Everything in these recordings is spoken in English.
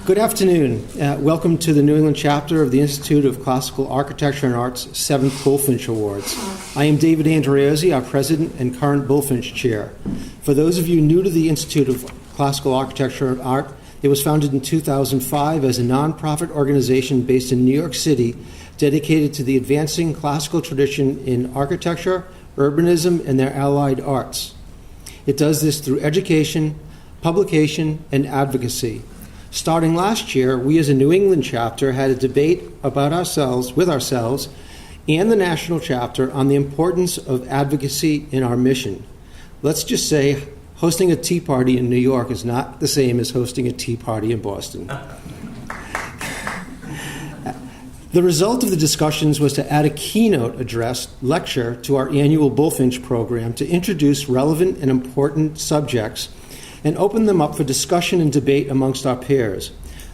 Good afternoon. Welcome to the New England chapter of the Institute of Classical Architecture and Art's 7th Bullfinch Awards. I am David Andreozzi, our president and current Bullfinch chair. For those of you new to the Institute of Classical Architecture and Art, it was founded in 2005 as a nonprofit organization based in New York City dedicated to the advancing classical tradition in architecture, urbanism, and their allied arts. It does this through education, publication, and advocacy. Starting last year, we as a New England chapter had a debate with ourselves and the national chapter on the importance of advocacy in our mission. Let's just say hosting a tea party in New York is not the same as hosting a tea party in Boston. The result of the discussions was to add a keynote address lecture to our annual Bullfinch program to introduce relevant and important subjects and open them up for discussion and debate amongst our peers.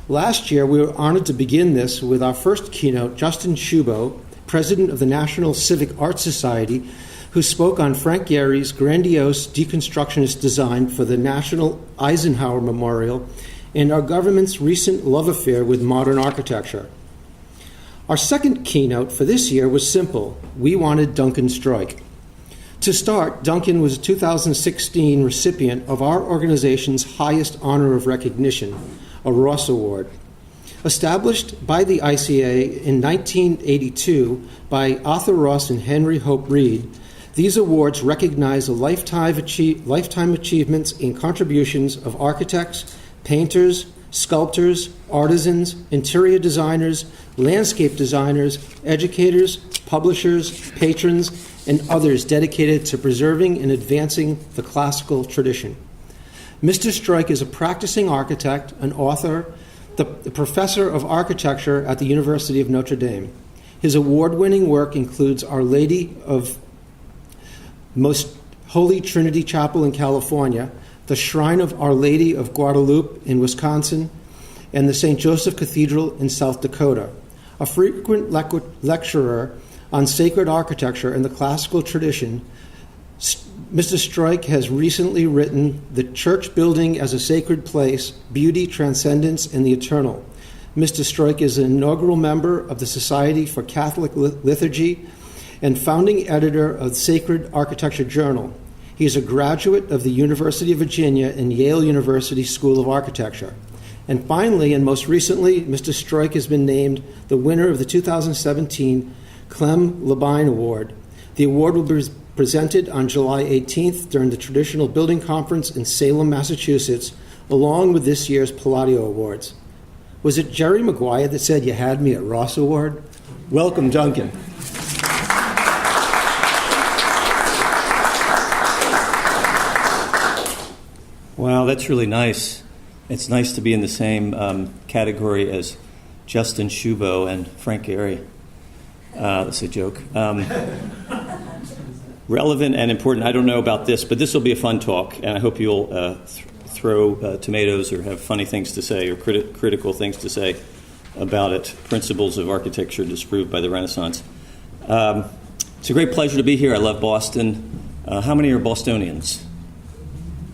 Last year, we were honored to begin this with our first keynote, Justin Shubo, president of the National Civic Arts Society, who spoke on Frank Gehry's grandiose deconstructionist design for the National Eisenhower Memorial and our government's recent love affair with modern architecture. Our second keynote for this year was simple. We wanted Duncan Stroik. To start, Duncan was a 2016 recipient of our organization's highest honor of recognition, a Ross Award. Established by the ICAA in 1982 by Arthur Ross and Henry Hope Reed, these awards recognize the lifetime achievements and contributions of architects, painters, sculptors, artisans, interior designers, landscape designers, educators, publishers, patrons, and others dedicated to preserving and advancing the classical tradition. Mr. Stroik is a practicing architect, an author, the professor of architecture at the University of Notre Dame. His award-winning work includes Our Lady of Most Holy Trinity Chapel in California, the Shrine of Our Lady of Guadalupe in Wisconsin, and the St. Joseph Cathedral in South Dakota. A frequent lecturer on sacred architecture and the classical tradition, Mr. Stroik has recently written The Church Building as a Sacred Place, Beauty, Transcendence, and the Eternal. Mr. Stroik is an inaugural member of the Society for Catholic Liturgy and founding editor of Sacred Architecture Journal. He is a graduate of the University of Virginia and Yale University School of Architecture. And finally, and most recently, Mr. Stroik has been named the winner of the 2017 Clem Labine Award. The award will be presented on July 18th during the Traditional Building Conference in Salem, Massachusetts, along with this year's Palladio Awards. Was it Jerry Maguire that said you had me at Ross Award? Welcome, Duncan. Wow, that's really nice. It's nice to be in the same category as Justin Shubo and Frank Gehry. That's a joke. Relevant and important. I don't know about this, but this will be a fun talk, and I hope you'll throw tomatoes or have funny things to say or critical things to say about it. Principles of architecture disproved by the Renaissance. It's a great pleasure to be here. I love Boston. How many are Bostonians?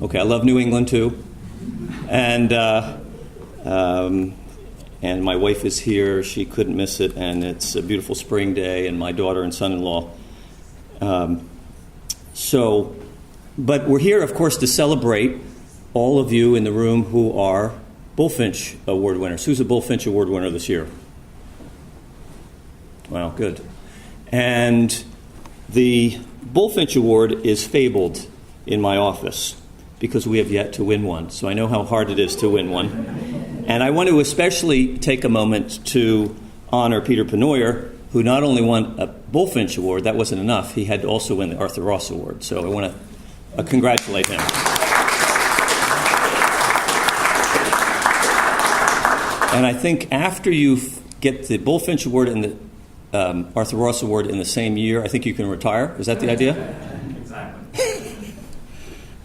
Okay, I love New England too. And my wife is here. She couldn't miss it, and it's a beautiful spring day, and my daughter and son-in-law. But we're here, of course, to celebrate all of you in the room who are Bullfinch Award winners. Who's a Bullfinch Award winner this year? Wow, good. And the Bullfinch Award is fabled in my office because we have yet to win one. So I know how hard it is to win one. And I want to especially take a moment to honor Peter Penoyer, who not only won a Bullfinch Award, that wasn't enough, he had to also win the Arthur Ross Award. So I want to congratulate him. And I think after you get the Bullfinch Award and the Arthur Ross Award in the same year, I think you can retire. Is that the idea? Exactly.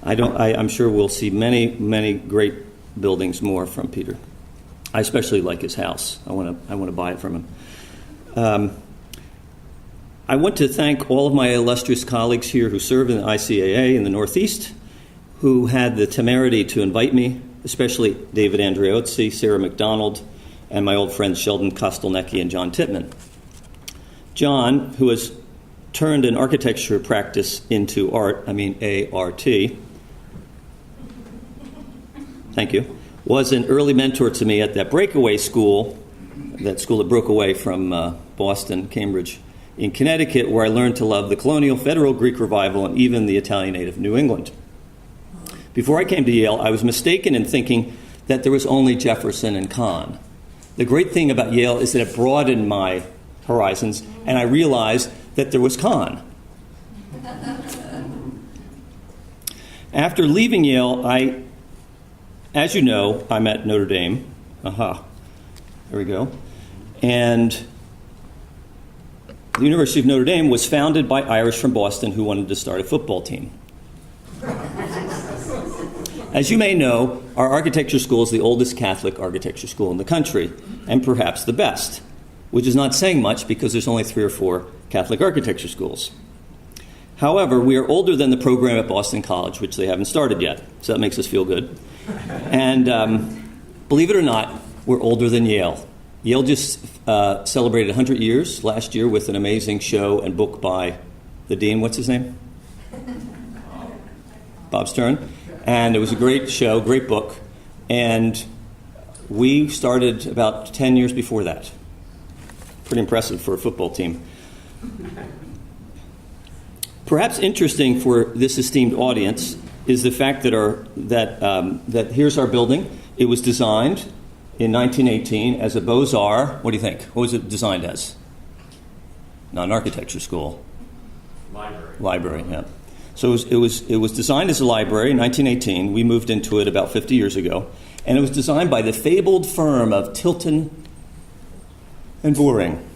I'm sure we'll see many, many great buildings more from Peter. I especially like his house. I want to buy it from him. I want to thank all of my illustrious colleagues here who serve in the ICAA in the Northeast, who had the temerity to invite me especially David Andreozzi, Sarah McDonald, and my old friends Sheldon Kostelnicki and John Tittman. John, who has turned an architecture practice into art, A-R-T, thank you, was an early mentor to me at that breakaway school, that school that broke away from Boston, Cambridge, in Connecticut, where I learned to love the colonial Federal Greek revival and even the Italianate of New England. Before I came to Yale, I was mistaken in thinking that there was only Jefferson and Kahn. The great thing about Yale is that it broadened my horizons, and I realized that there was Kahn. After leaving Yale, as you know, I'm at Notre Dame. There we go. And the University of Notre Dame was founded by Irish from Boston who wanted to start a football team. As you may know, our architecture school is the oldest Catholic architecture school in the country, and perhaps the best, which is not saying much because there's only 3 or 4 Catholic architecture schools. However, we are older than the program at Boston College, which they haven't started yet, so that makes us feel good. And believe it or not, we're older than Yale. Yale just celebrated 100 years last year with an amazing show and book by the dean. What's his name? Bob Stern. And it was a great show, great book. And we started about 10 years before that. Pretty impressive for a football team. Perhaps interesting for this esteemed audience is the fact that here's our building. It was designed in 1918 as a Beaux-Arts. What do you think? What was it designed as? Not an architecture school. Library, yeah. So it was designed as a library in 1918. We moved into it about 50 years ago. And it was designed by the fabled firm of Tilton and Boring,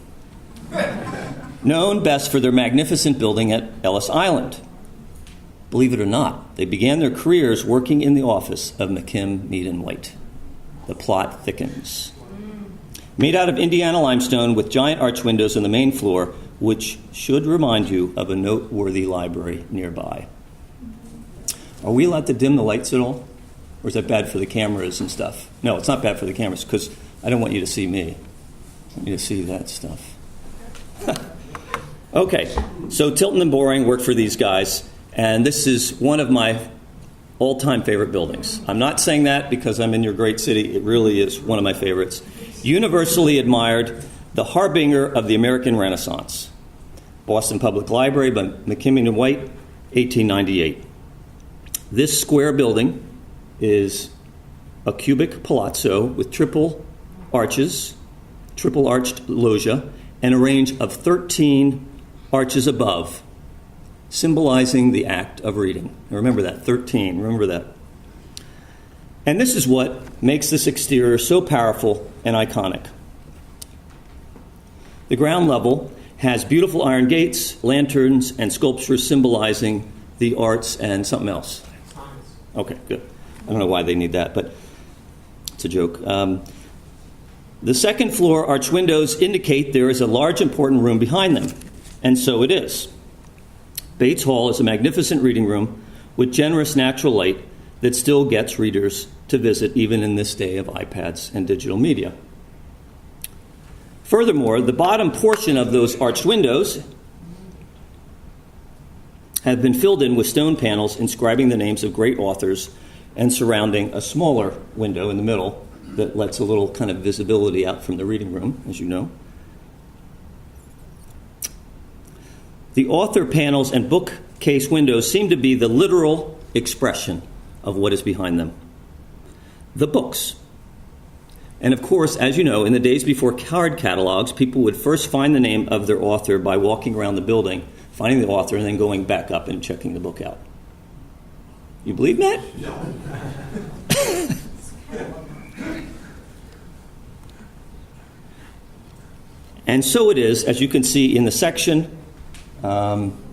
known best for their magnificent building at Ellis Island. Believe it or not, they began their careers working in the office of McKim, Mead & White. The plot thickens. Made out of Indiana limestone with giant arch windows on the main floor, which should remind you of a noteworthy library nearby. Are we allowed to dim the lights at all? Or is that bad for the cameras and stuff? No, it's not bad for the cameras because I don't want you to see me. I want you to see that stuff. Okay, so Tilton and Boring worked for these guys, and this is one of my all-time favorite buildings. I'm not saying that because I'm in your great city. It really is one of my favorites. Universally admired, the harbinger of the American Renaissance. Boston Public Library by McKim & White, 1898. This square building is a cubic palazzo with triple arches, triple arched loggia, and a range of 13 arches above, symbolizing the act of reading. Now remember that, 13, remember that. And this is what makes this exterior so powerful and iconic. The ground level has beautiful iron gates, lanterns, and sculptures symbolizing the arts and something else. Okay, good. I don't know why they need that, but it's a joke. The second floor arch windows indicate there is a large important room behind them, and so it is. Bates Hall is a magnificent reading room with generous natural light that still gets readers to visit even in this day of iPads and digital media. Furthermore, the bottom portion of those arched windows have been filled in with stone panels inscribing the names of great authors and surrounding a smaller window in the middle that lets a little kind of visibility out from the reading room, as you know. The author panels and bookcase windows seem to be the literal expression of what is behind them. The books. And of course, as you know, in the days before card catalogs, people would first find the name of their author by walking around the building, finding the author, and then going back up and checking the book out. You believe that? No. And so it is, as you can see in the section,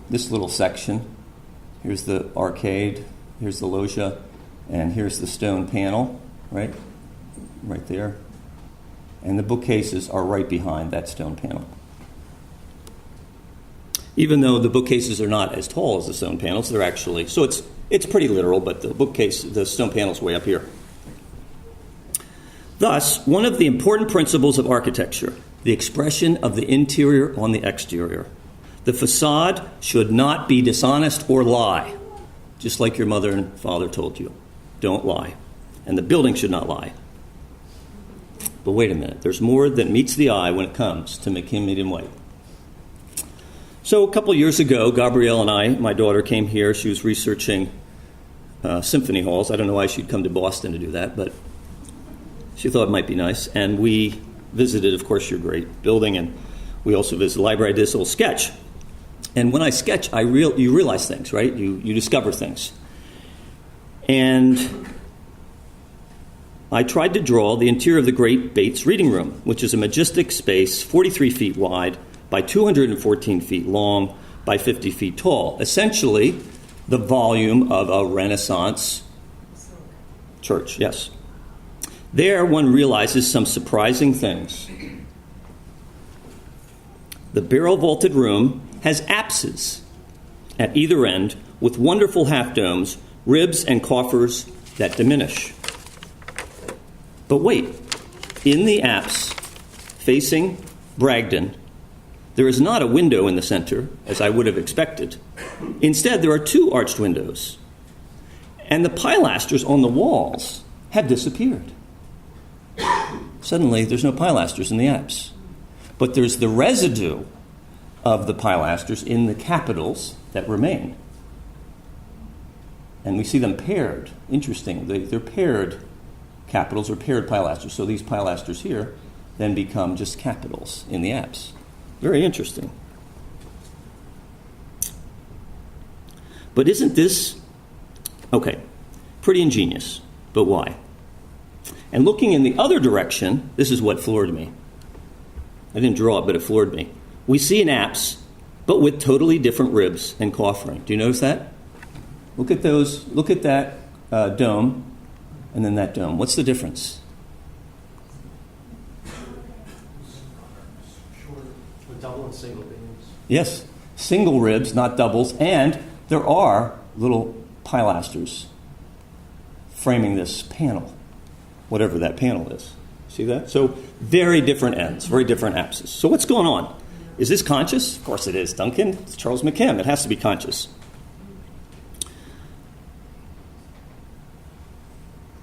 this little section. Here's the arcade, here's the loggia, and here's the stone panel, right there. And the bookcases are right behind that stone panel. Even though the bookcases are not as tall as the stone panels, they're actually, so it's pretty literal, but the bookcase, the stone panel's way up here. Thus, one of the important principles of architecture, the expression of the interior on the exterior. The facade should not be dishonest or lie, just like your mother and father told you. Don't lie. And the building should not lie. But wait a minute, there's more than meets the eye when it comes to McKim in White. So a couple years ago, Gabrielle and I, my daughter, came here. She was researching symphony halls. I don't know why she'd come to Boston to do that, but she thought it might be nice. And we visited, of course, your great building, and we also visited the library. I did this little sketch. And when I sketch, you realize things, right? You discover things. And I tried to draw the interior of the Great Bates Reading Room, which is a majestic space, 43 feet wide by 214 feet long by 50 feet tall. Essentially, the volume of a Renaissance church, yes. There, one realizes some surprising things. The barrel-vaulted room has apses at either end with wonderful half-domes, ribs, and coffers that diminish. But wait, in the apse facing Bragdun, there is not a window in the center, as I would have expected. Instead, there are two arched windows, and the pilasters on the walls have disappeared. Suddenly, there's no pilasters in the apse, but there's the residue of the pilasters in the capitals that remain. And we see them paired. Interesting, they're paired capitals or paired pilasters. So these pilasters here then become just capitals in the apse. Very interesting. But isn't this, pretty ingenious, but why? And looking in the other direction, this is what floored me. I didn't draw it, but it floored me. We see an apse, but with totally different ribs and coffering. Do you notice that? Look at those. Look at that dome, and then that dome. What's the difference? With double and single beams. Yes, single ribs, not doubles, and there are little pilasters framing this panel, whatever that panel is. See that? So very different ends, very different apses. So what's going on? Is this conscious? Of course it is, Duncan. It's Charles McKim. It has to be conscious.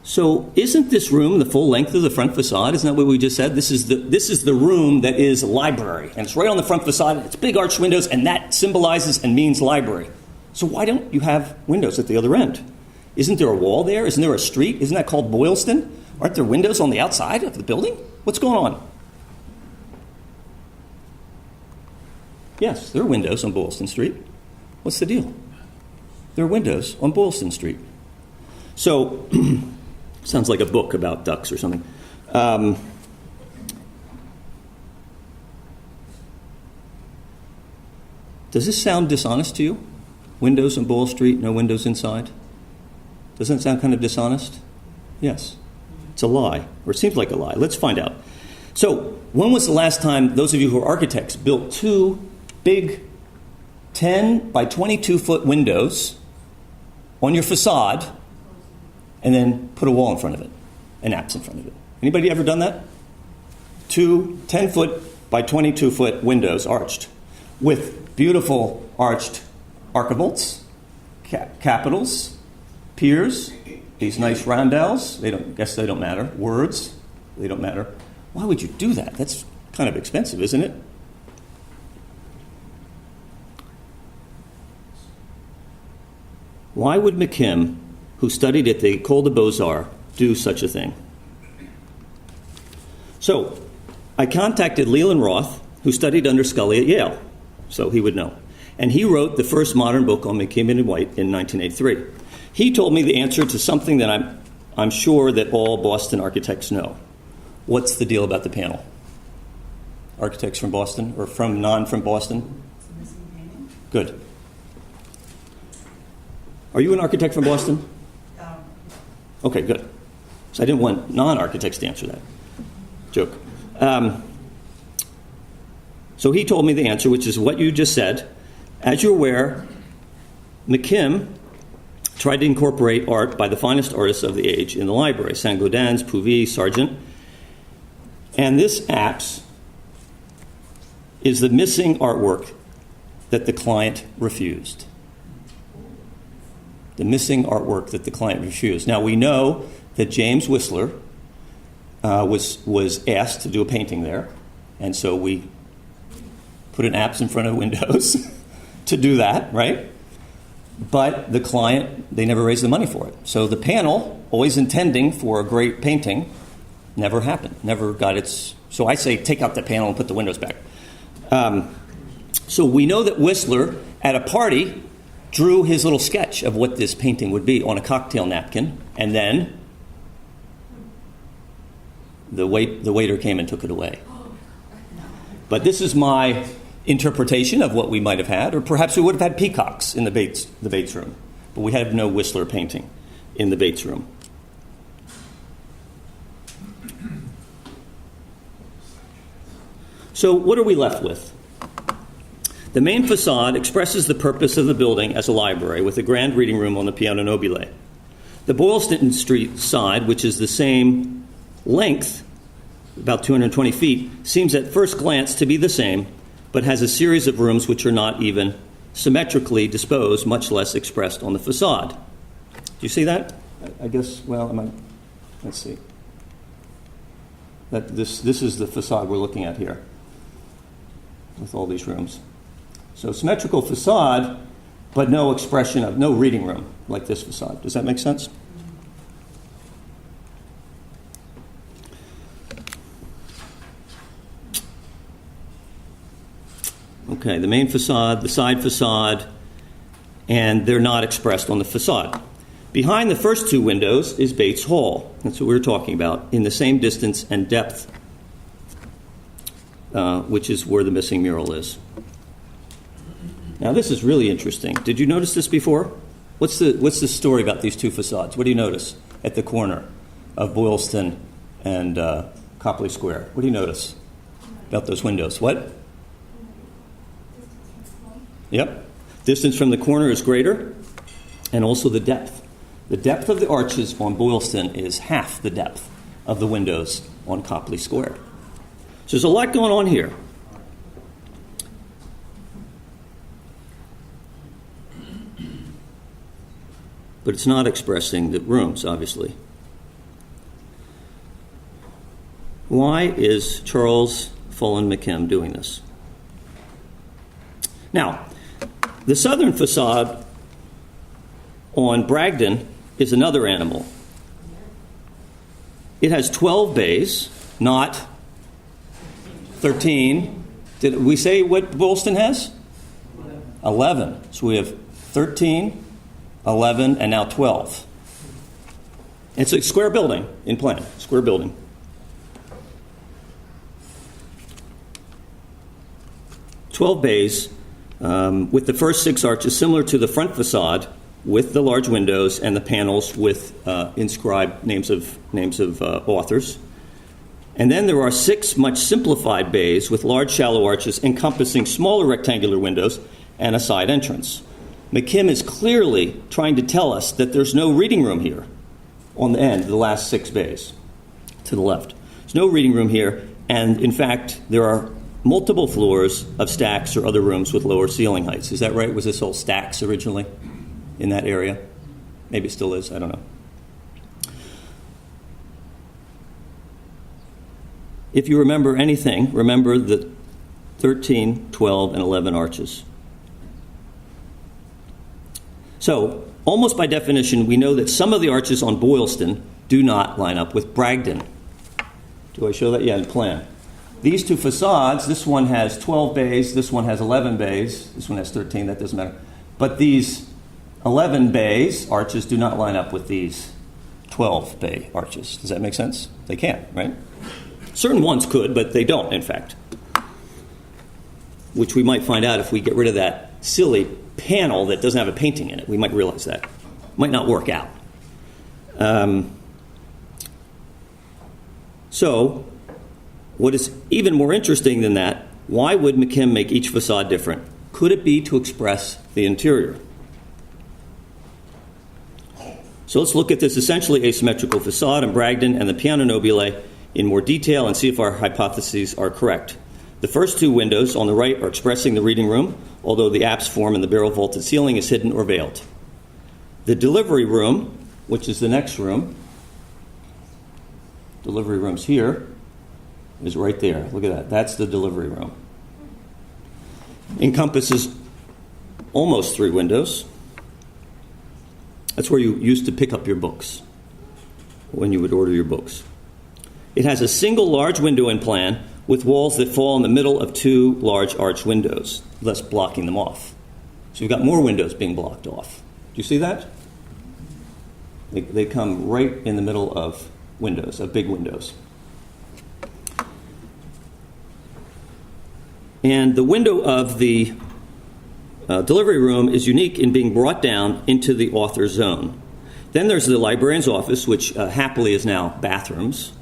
So isn't this room the full length of the front facade? Isn't that what we just said? This is the room that is library. And it's right on the front facade. It's big arched windows, and that symbolizes and means library. So why don't you have windows at the other end? Isn't there a wall there? Isn't there a street? Isn't that called Boylston? Aren't there windows on the outside of the building? What's going on? Yes, there are windows on Boylston Street. What's the deal? There are windows on Boylston Street. So, sounds like a book about ducks or something. Does this sound dishonest to you? Windows on Boyle Street, no windows inside? Doesn't it sound kind of dishonest? Yes. It's a lie, or it seems like a lie. Let's find out. So, when was the last time those of you who are architects built two big 10 by 22 foot windows on your facade and then put a wall in front of it, an apse in front of it? Anybody ever done that? Two 10 foot by 22 foot windows arched with beautiful arched archivolts, capitals, piers, these nice roundels. They don't matter. Words, they don't matter. Why would you do that? That's kind of expensive, isn't it? Why would McKim, who studied at the École des Beaux-Arts, do such a thing? So, I contacted Leland Roth, who studied under Scully at Yale, so he would know. And he wrote the first modern book on McKim in White in 1983. He told me the answer to something that I'm sure that all Boston architects know. What's the deal about the panel? Architects from Boston or from Boston? It's a missing painting. Good. Are you an architect from Boston? Okay, good. So I didn't want non-architects to answer that. Joke. So he told me the answer, which is what you just said. As you're aware, McKim tried to incorporate art by the finest artists of the age in the library, Saint-Gaudens, Puvis, Sargent. And this apse is the missing artwork that the client refused. The missing artwork that the client refused. Now, we know that James Whistler was asked to do a painting there, and so we put an apse in front of windows to do that, right? But the client, they never raised the money for it. So the panel, always intending for a great painting, never happened, never got its... So I say take out the panel and put the windows back. So we know that Whistler, at a party, drew his little sketch of what this painting would be on a cocktail napkin, and then the waiter came and took it away. But this is my interpretation of what we might have had, or perhaps we would have had peacocks in the Bates room, but we have no Whistler painting in the Bates room. So what are we left with? The main facade expresses the purpose of the building as a library with a grand reading room on the piano nobile. The Boylston Street side, which is the same length, about 220 feet, seems at first glance to be the same, but has a series of rooms which are not even symmetrically disposed, much less expressed on the facade. Do you see that? I guess, well, let's see. This is the facade we're looking at here with all these rooms. So symmetrical facade, but no expression of, no reading room like this facade. Does that make sense? Okay, the main facade, the side facade, and they're not expressed on the facade. Behind the first two windows is Bates Hall. That's what we were talking about, in the same distance and depth, which is where the missing mural is. Now, this is really interesting. Did you notice this before? What's the story about these two facades? What do you notice at the corner of Boylston and Copley Square? What do you notice about those windows? What? Yep. Distance from the corner is greater, and also the depth. The depth of the arches on Boylston is half the depth of the windows on Copley Square. So there's a lot going on here. But it's not expressing the rooms, obviously. Why is Charles Fullen McKim doing this? Now, the southern facade on Bragdun is another animal. It has 12 bays, not 13. Did we say what Boylston has? 11. So we have 13, 11, and now 12. It's a square building in plan, square building. "12 bays with the first 6 arches similar to the front facade with the large windows and the panels with inscribed names of authors. And then there are 6 much simplified bays with large shallow arches encompassing smaller rectangular windows and a side entrance. McKim is clearly trying to tell us that there's no reading room here on the end, the last 6 bays to the left. There's no reading room here, and in fact, there are multiple floors of stacks or other rooms with lower ceiling heights. Is that right? Was this all stacks originally in that area? Maybe it still is. I don't know. If you remember anything, remember the 13, 12, and 11 arches. So, almost by definition, we know that some of the arches on Boylston do not line up with Bragdun. Do I show that? Yeah, in the plan. These two facades, this one has 12 bays, this one has 11 bays, this one has 13, that doesn't matter. But these 11 bays arches do not line up with these 12 bay arches. Does that make sense? They can't, right? Certain ones could, but they don't, in fact. Which we might find out if we get rid of that silly panel that doesn't have a painting in it. We might realize that. Might not work out. So, what is even more interesting than that, why would McKim make each facade different? Could it be to express the interior? So let's look at this essentially asymmetrical facade in Bragdun and the piano nobile in more detail and see if our hypotheses are correct. The first two windows on the right are expressing the reading room, although the apse form in the barrel-vaulted ceiling is hidden or veiled. The delivery room, which is the next room, delivery room's here, is right there. Look at that. That's the delivery room. Encompasses almost 3 windows. That's where you used to pick up your books, when you would order your books. It has a single large window in plan with walls that fall in the middle of 2 large arch windows, thus blocking them off. So you've got more windows being blocked off. Do you see that? They come right in the middle of windows, of big windows. And the window of the delivery room is unique in being brought down into the author's zone. Then there's the librarian's office, which happily is now bathrooms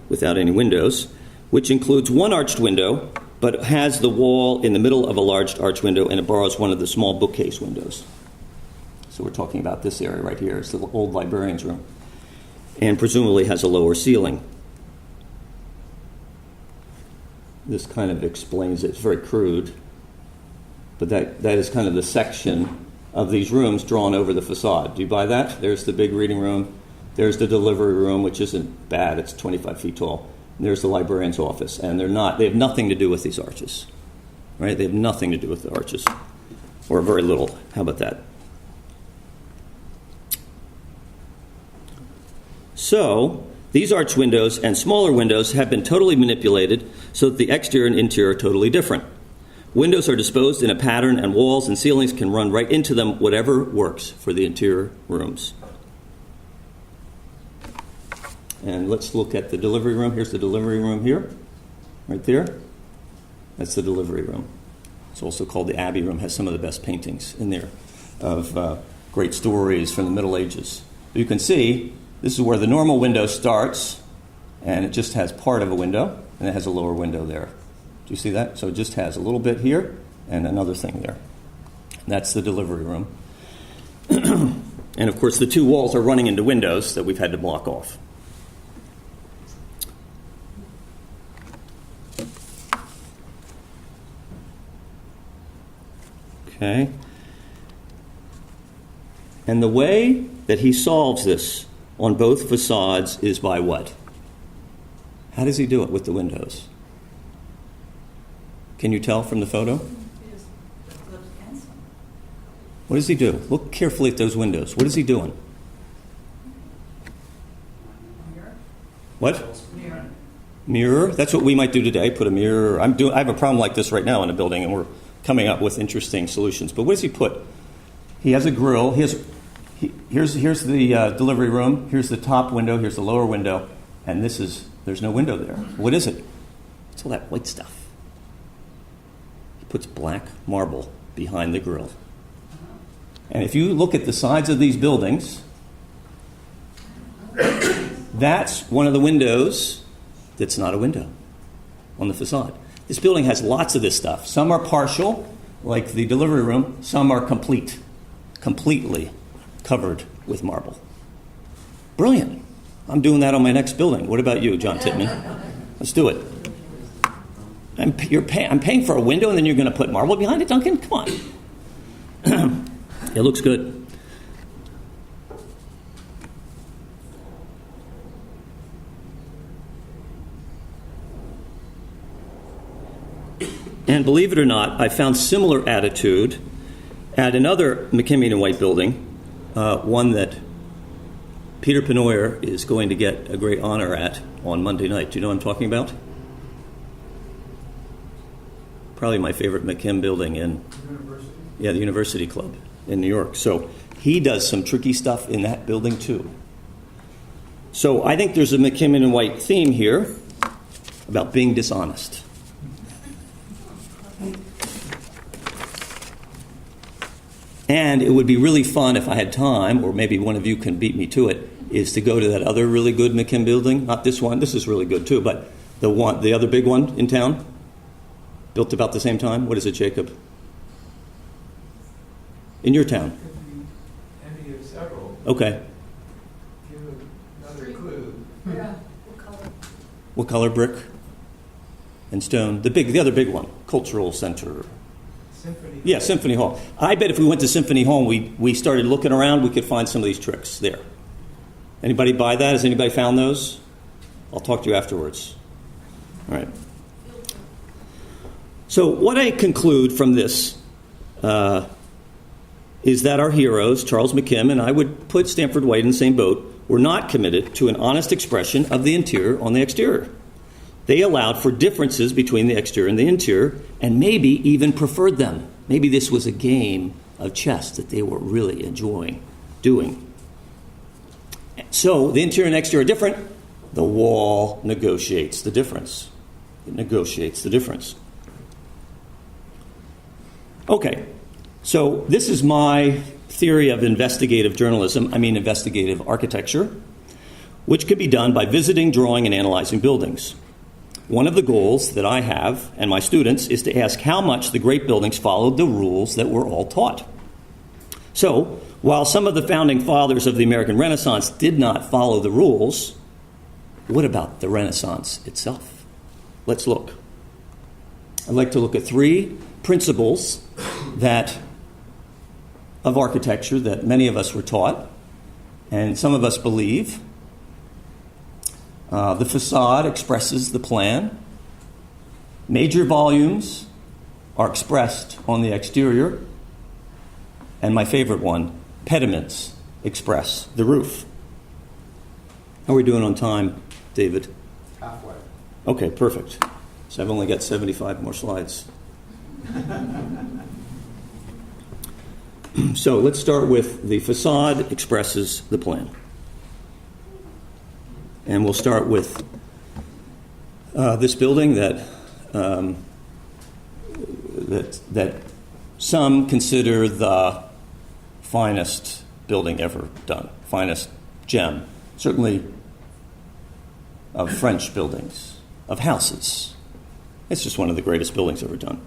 without any windows, which includes one arched window, but has the wall in the middle of a large arched window, and it borrows one of the small bookcase windows. So we're talking about this area right here. It's the old librarian's room, and presumably has a lower ceiling. This kind of explains it. It's very crude, but that is kind of the section of these rooms drawn over the facade. Do you buy that? There's the big reading room. There's the delivery room, which isn't bad. It's 25 feet tall. And there's the librarian's office, and they have nothing to do with these arches, right? They have nothing to do with the arches, or very little. How about that? So these arch windows and smaller windows have been totally manipulated so that the exterior and interior are totally different. Windows are disposed in a pattern, and walls and ceilings can run right into them, whatever works for the interior rooms. And let's look at the delivery room. Here's the delivery room here, right there. That's the delivery room. It's also called the Abbey Room. Has some of the best paintings in there of great stories from the Middle Ages. You can see this is where the normal window starts, and it just has part of a window, and it has a lower window there. Do you see that? So it just has a little bit here and another thing there. And that's the delivery room. And of course, the 2 walls are running into windows that we've had to block off. Okay. And the way that he solves this on both facades is by what? How does he do it with the windows? Can you tell from the photo? What does he do? Look carefully at those windows. What is he doing? Mirror. What? Mirror. Mirror. That's what we might do today. Put a mirror. I have a problem like this right now in a building, and we're coming up with interesting solutions. But what does he put? He has a grill. Here's the delivery room. Here's the top window. Here's the lower window. And there's no window there. What is it? It's all that white stuff. He puts black marble behind the grill. And if you look at the sides of these buildings, that's one of the windows that's not a window on the facade. This building has lots of this stuff. Some are partial, like the delivery room. Some are completely covered with marble. Brilliant. I'm doing that on my next building. What about you, John Tittman? Let's do it. I'm paying for a window, and then you're going to put marble behind it, Duncan? Come on. It looks good. And believe it or not, I found similar attitude at another McKimmey and White building, one that Peter Penoyer is going to get a great honor at on Monday night. Do you know what I'm talking about? Probably my favorite McKim building in the University Club in New York. So he does some tricky stuff in that building too. So I think there's a McKimmon and White theme here about being dishonest. And it would be really fun if I had time, or maybe one of you can beat me to it, is to go to that other really good McKim building. Not this one. This is really good too, but the other big one in town, built about the same time. What is it, Jacob? In your town? Any of several. Okay. Give another clue. Yeah. What color? What color brick and stone? The other big one, Cultural Center. Symphony. Yeah, Symphony Hall. I bet if we went to Symphony Hall and we started looking around, we could find some of these tricks there. Anybody buy that? Has anybody found those? I'll talk to you afterwards. All right. So what I conclude from this is that our heroes, Charles McKim, and I would put Stanford White in the same boat, were not committed to an honest expression of the interior on the exterior. They allowed for differences between the exterior and the interior, and maybe even preferred them. Maybe this was a game of chess that they were really enjoying doing. So the interior and exterior are different. The wall negotiates the difference. It negotiates the difference. Okay, so this is my theory of investigative journalism, investigative architecture, which can be done by visiting, drawing, and analyzing buildings. One of the goals that I have and my students is to ask how much the great buildings followed the rules that we're all taught. So, while some of the founding fathers of the American Renaissance did not follow the rules, what about the Renaissance itself? Let's look. I'd like to look at 3 principles of architecture that many of us were taught, and some of us believe. The facade expresses the plan. Major volumes are expressed on the exterior. And my favorite one, pediments express the roof. How are we doing on time, David? Halfway. Okay, perfect. So I've only got 75 more slides. So let's start with the facade expresses the plan. And we'll start with this building that some consider the finest building ever done, finest gem, certainly of French buildings, of houses. It's just one of the greatest buildings ever done.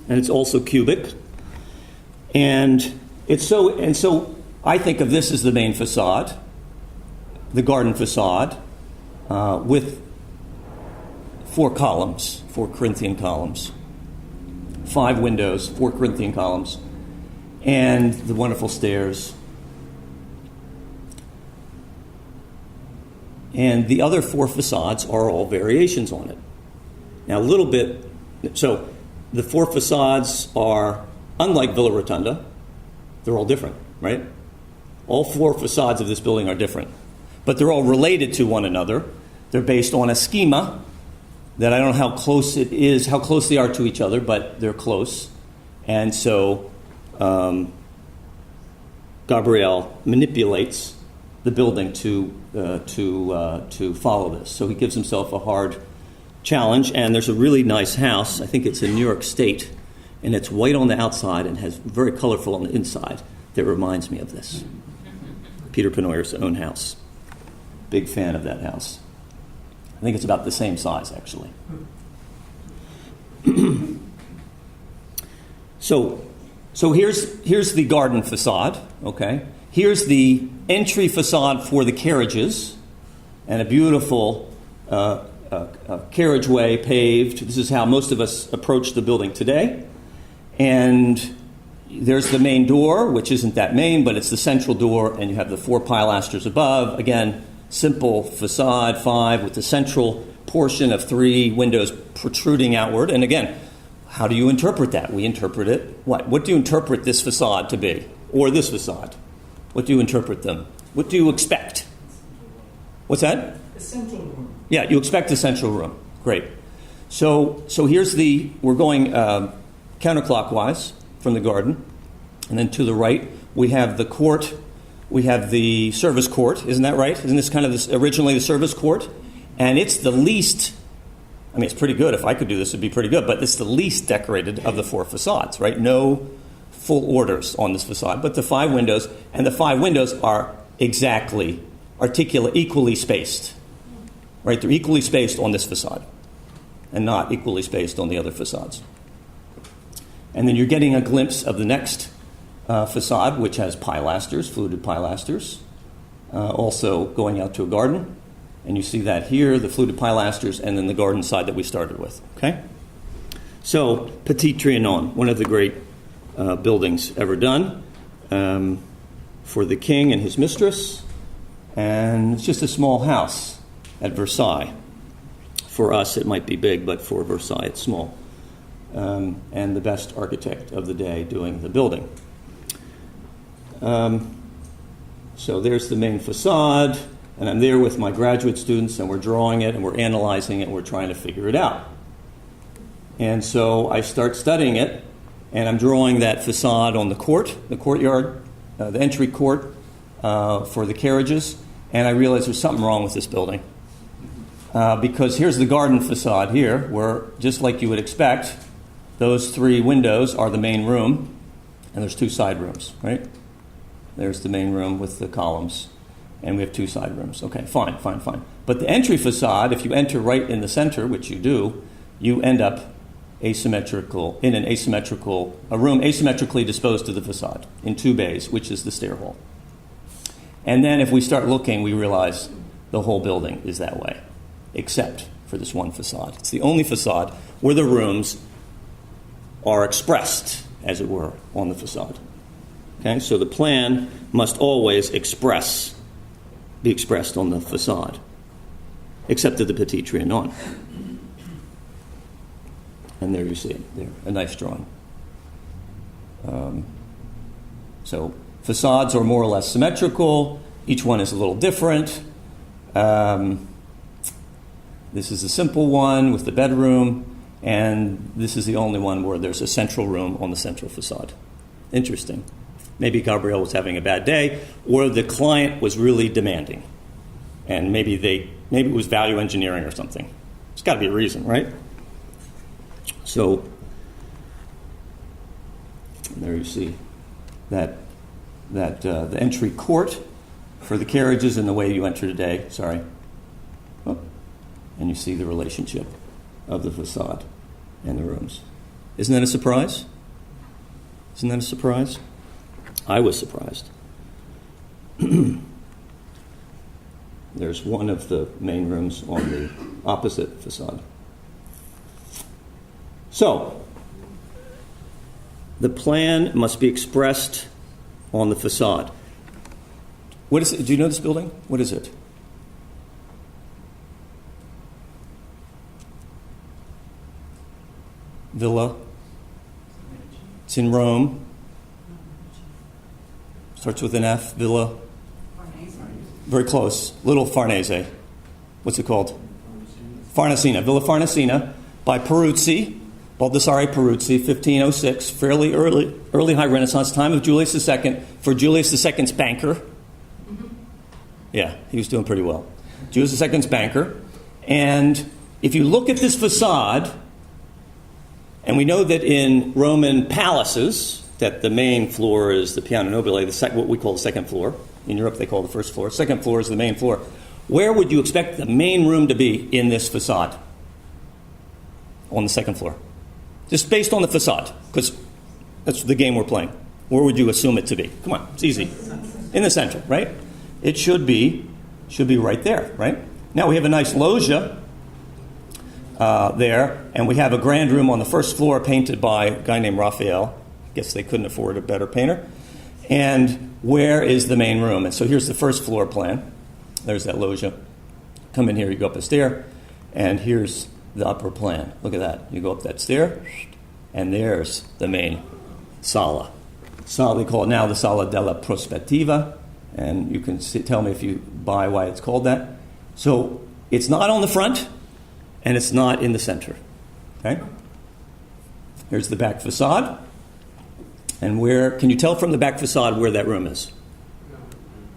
And it's also cubic. And so I think of this as the main facade, the garden facade, with 4 columns, 4 Corinthian columns, 5 windows, 4 Corinthian columns, and the wonderful stairs. And the other 4 facades are all variations on it. Now, a little bit, so the 4 facades are, unlike Villa Rotunda, they're all different, right? All 4 facades of this building are different. But they're all related to one another. They're based on a schema that I don't know how close it is, how close they are to each other, but they're close. And so Gabriel manipulates the building to follow this. So he gives himself a hard challenge. And there's a really nice house. I think it's in New York State, and it's white on the outside and has very colorful on the inside. That reminds me of this. Peter Penoyer's own house. Big fan of that house. I think it's about the same size, actually. So here's the garden facade, okay? Here's the entry facade for the carriages, and a beautiful carriageway paved. This is how most of us approach the building today. And there's the main door, which isn't that main, but it's the central door, and you have the 4 pilasters above. Again, simple facade, 5, with the central portion of 3 windows protruding outward. And again, how do you interpret that? We interpret it. What do you interpret this facade to be? Or this facade? What do you interpret them? What do you expect? What's that? The central room. Yeah, you expect the central room. Great. So here's we're going counterclockwise from the garden. And then to the right, we have the court. We have the service court. Isn't that right? Isn't this kind of originally the service court? And it's the least, it's pretty good. If I could do this, it'd be pretty good. But it's the least decorated of the 4 facades, right? No full orders on this facade. But the 5 windows, and the 5 windows are exactly equally spaced, right? They're equally spaced on this facade and not equally spaced on the other facades. And then you're getting a glimpse of the next facade, which has pilasters, fluted pilasters, also going out to a garden. And you see that here, the fluted pilasters, and then the garden side that we started with. Okay? So, Petit Trianon, one of the great buildings ever done for the king and his mistress. And it's just a small house at Versailles. For us, it might be big, but for Versailles, it's small. And the best architect of the day doing the building. So there's the main facade, and I'm there with my graduate students, and we're drawing it, and we're analyzing it, and we're trying to figure it out. And so I start studying it, and I'm drawing that facade on the courtyard, the entry court for the carriages, and I realize there's something wrong with this building. Because here's the garden facade here, where, just like you would expect, those 3 windows are the main room, and there's 2 side rooms, right? There's the main room with the columns, and we have 2 side rooms. Okay, fine. But the entry facade, if you enter right in the center, which you do, you end up a room asymmetrically disposed to the facade in 2 bays, which is the stair hall. And then if we start looking, we realize the whole building is that way, except for this one facade. It's the only facade where the rooms are expressed, as it were, on the facade. Okay, so the plan must always be expressed on the facade, except at the Petit Trianon. And there you see it, there, a nice drawing. So facades are more or less symmetrical. Each one is a little different. This is a simple one with the bedroom, and this is the only one where there's a central room on the central facade. Interesting. Maybe Gabrielle was having a bad day, or the client was really demanding, and maybe it was value engineering or something. There's got to be a reason, right? So there you see that the entry court for the carriages and the way you enter today. And you see the relationship of the facade and the rooms. Isn't that a surprise? I was surprised. There's one of the main rooms on the opposite facade. So, the plan must be expressed on the facade. What is it? Do you know this building? What is it? Villa. It's in Rome. Starts with an F. Villa. Very close. Little Farnese. What's it called? Farnesina. Villa Farnesina by Peruzzi. Baldassare Peruzzi, 1506, fairly early High Renaissance, time of Julius II, for Julius II's banker. Yeah, he was doing pretty well. Julius II's banker. And if you look at this facade, and we know that in Roman palaces, that the main floor is the piano nobile, what we call the second floor. In Europe, they call the first floor. Second floor is the main floor. Where would you expect the main room to be in this facade? On the second floor. Just based on the facade, because that's the game we're playing. Where would you assume it to be? Come on, it's easy. In the center, right? It should be right there, right? Now we have a nice loggia there, and we have a grand room on the first floor painted by a guy named Raphael. I guess they couldn't afford a better painter. And where is the main room? And so here's the first floor plan. There's that loggia. Come in here, you go up a stair, and here's the upper plan. Look at that. You go up that stair, and there's the main sala. They call it now the Sala della Prospettiva, and you can tell me if you buy why it's called that. So it's not on the front, and it's not in the center. Okay? Here's the back facade. And where can you tell from the back facade where that room is?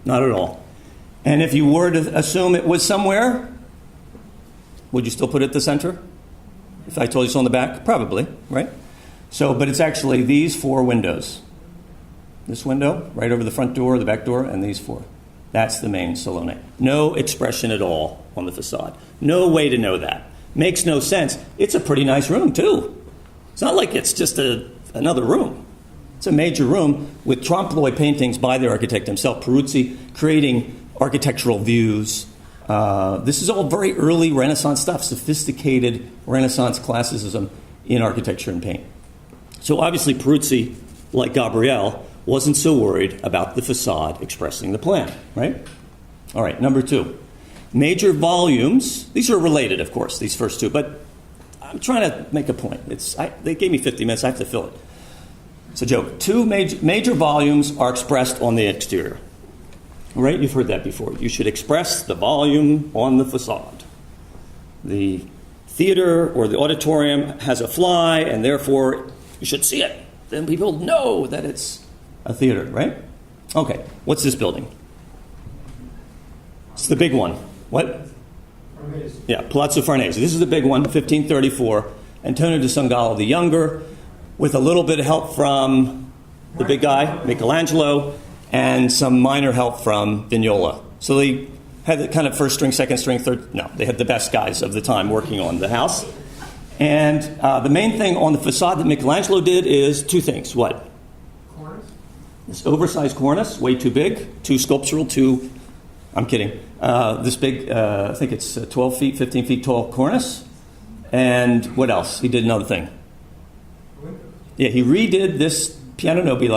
Not at all. And if you were to assume it was somewhere, would you still put it at the center? If I told you it's on the back? Probably, right? So, but it's actually these 4 windows. This window, right over the front door, the back door, and these 4. That's the main salone. No expression at all on the facade. No way to know that. Makes no sense. It's a pretty nice room, too. It's not like it's just another room. It's a major room with trompe l'oeil paintings by the architect himself, Peruzzi, creating architectural views This is all very early Renaissance stuff, sophisticated Renaissance classicism in architecture and paint. So obviously Peruzzi, like Gabriel, wasn't so worried about the facade expressing the plan, right? All right, number 2. Major volumes. These are related, of course, these first two, but I'm trying to make a point. They gave me 50 minutes. I have to fill it. It's a joke. 2 major volumes are expressed on the exterior. Right? You've heard that before. You should express the volume on the facade. The theater or the auditorium has a fly, and therefore you should see it. Then people know that it's a theater, right? Okay. What's this building? It's the big one. What? Farnese. Yeah, Palazzo Farnese. This is the big one, 1534. Antonio da Sangallo the Younger, with a little bit of help from the big guy, Michelangelo, and some minor help from Vignola. So they had the kind of first string, second string, third. No, they had the best guys of the time working on the house. And the main thing on the facade that Michelangelo did is 2 things. What? Cornice. This oversized cornice, way too big, too sculptural, too... I'm kidding. This big, I think it's 12 feet, 15 feet tall cornice. And what else? He did another thing. Windows. Yeah, he redid this piano nobile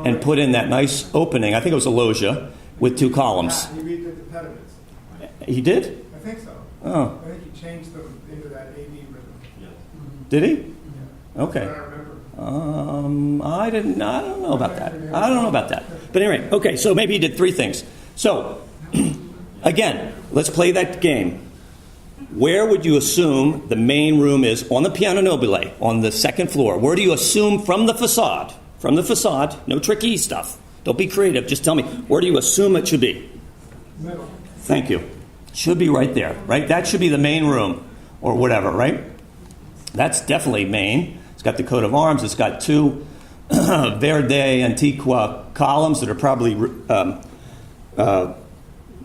and put in that nice opening. I think it was a loggia with 2 columns. Yeah, he redid the pediments. He did? I think so. Oh, I think he changed them into that AD rhythm. did he? Yeah. Okay. That's what I remember. I don't know about that. I don't know about that. But anyway, okay, so maybe he did 3 things. So, again, let's play that game. Where would you assume the main room is on the piano nobile, on the 2nd floor? Where do you assume from the facade? From the facade, no tricky stuff. Don't be creative. Just tell me, where do you assume it should be? Middle. Thank you. It should be right there, right? That should be the main room or whatever, right? That's definitely main. It's got the coat of arms. It's got 2 Verde Antiqua columns that are probably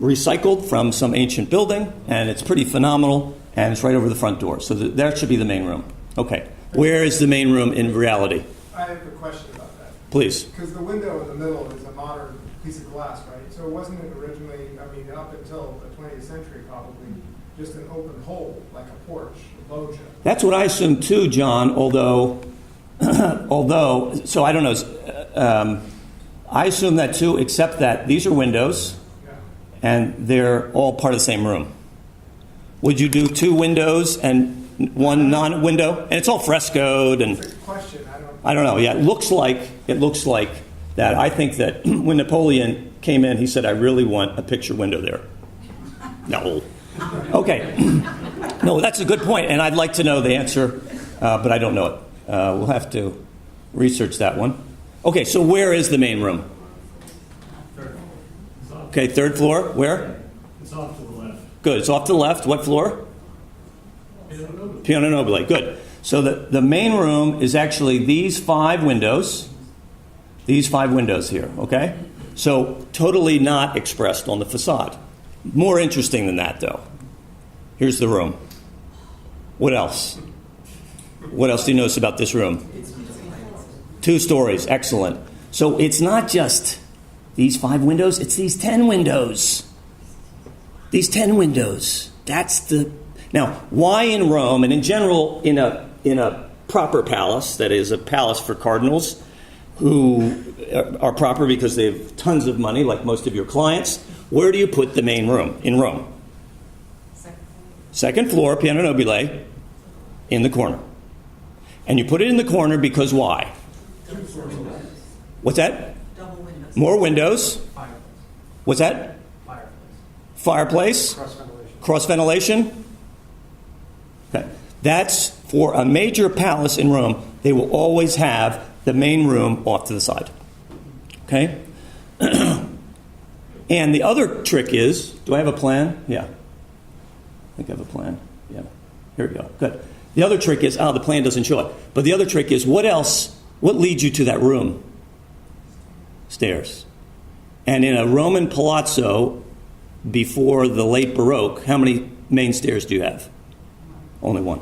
recycled from some ancient building, and it's pretty phenomenal, and it's right over the front door. So that should be the main room. Okay. Where is the main room in reality? I have a question about that. Please. Because the window in the middle is a modern piece of glass, right? So it wasn't it originally, I mean, up until the 20th century probably, just an open hole, like a porch, a loggia. That's what I assume too, John, although, so I don't know. I assume that too, except that these are windows, Yeah. and they're all part of the same room. Would you do 2 windows and 1 non-window? And it's all frescoed and... It's a question. I don't know. Yeah, it looks like that. I think that when Napoleon came in, he said, "I really want a picture window there." No. Okay. No, that's a good point, and I'd like to know the answer, but I don't know it. We'll have to research that one. Okay, so where is the main room? Okay, 3rd floor. Where? It's off to the left. Good. It's off to the left. What floor? Piano nobile. Good. So the main room is actually these 5 windows. These 5 windows here, okay? So totally not expressed on the facade. More interesting than that, though. Here's the room. What else? What else do you notice about this room? 2 stories. Excellent. So it's not just these 5 windows, it's these 10 windows. These 10 windows. That's the... Now, why in Rome, and in general in a proper palace, that is a palace for cardinals, who are proper because they have tons of money, like most of your clients, where do you put the main room in Rome? 2nd floor, piano nobile, in the corner. And you put it in the corner because why? What's that? Double windows. More windows. Fireplace. What's that? Fireplace. Cross ventilation. Cross ventilation. Okay. That's for a major palace in Rome. They will always have the main room off to the side. Okay? And the other trick is, do I have a plan? Yeah. I think I have a plan. Yeah. Here we go. Good. The other trick is, the plan doesn't show it. But the other trick is, what leads you to that room? Stairs. And in a Roman palazzo before the late Baroque, how many main stairs do you have? Only 1.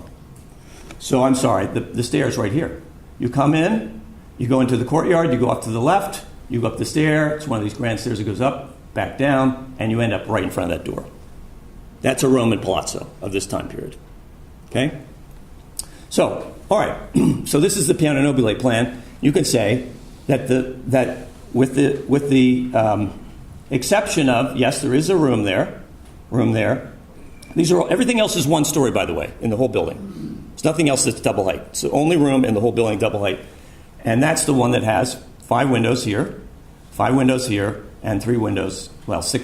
So I'm sorry, the stairs right here. You come in, you go into the courtyard, you go off to the left, you go up the stair, it's one of these grand stairs that goes up, back down, and you end up right in front of that door. That's a Roman palazzo of this time period. Okay? So, all right. So this is the Piano Nobile plan. You can say that with the exception of, yes, there is a room there. Everything else is one story, by the way, in the whole building. There's nothing else that's double height. It's the only room in the whole building double height. And that's the one that has 5 windows here, 5 windows here, and 6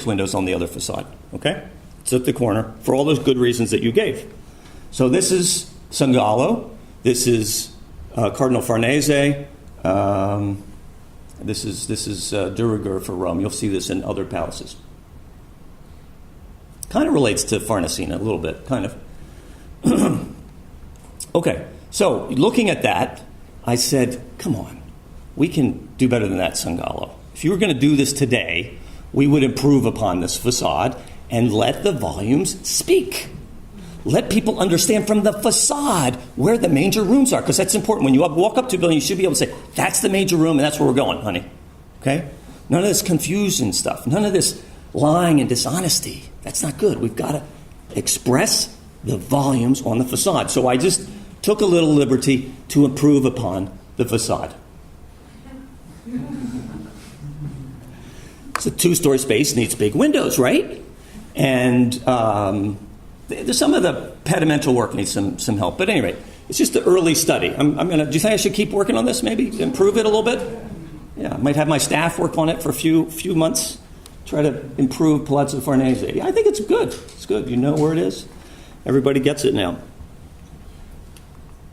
windows on the other facade. Okay? It's at the corner for all those good reasons that you gave. So this is San Gallo. This is Cardinal Farnese. This is Duriger for Rome. You'll see this in other palaces. Kind of relates to Farnesina a little bit, kind of. Okay, so looking at that, I said, come on, we can do better than that, San Gallo. If you were going to do this today, we would improve upon this facade and let the volumes speak. Let people understand from the facade where the major rooms are, because that's important. When you walk up to a building, you should be able to say, that's the major room, and that's where we're going, honey. Okay? None of this confusion stuff. None of this lying and dishonesty. That's not good. We've got to express the volumes on the facade. So I just took a little liberty to improve upon the facade. It's a 2-story space, needs big windows, right? And some of the pedimental work needs some help. But anyway, it's just an early study. Do you think I should keep working on this, maybe? Improve it a little bit? Yeah, I might have my staff work on it for a few months. Try to improve Palazzo Farnese. I think it's good. It's good. You know where it is. Everybody gets it now.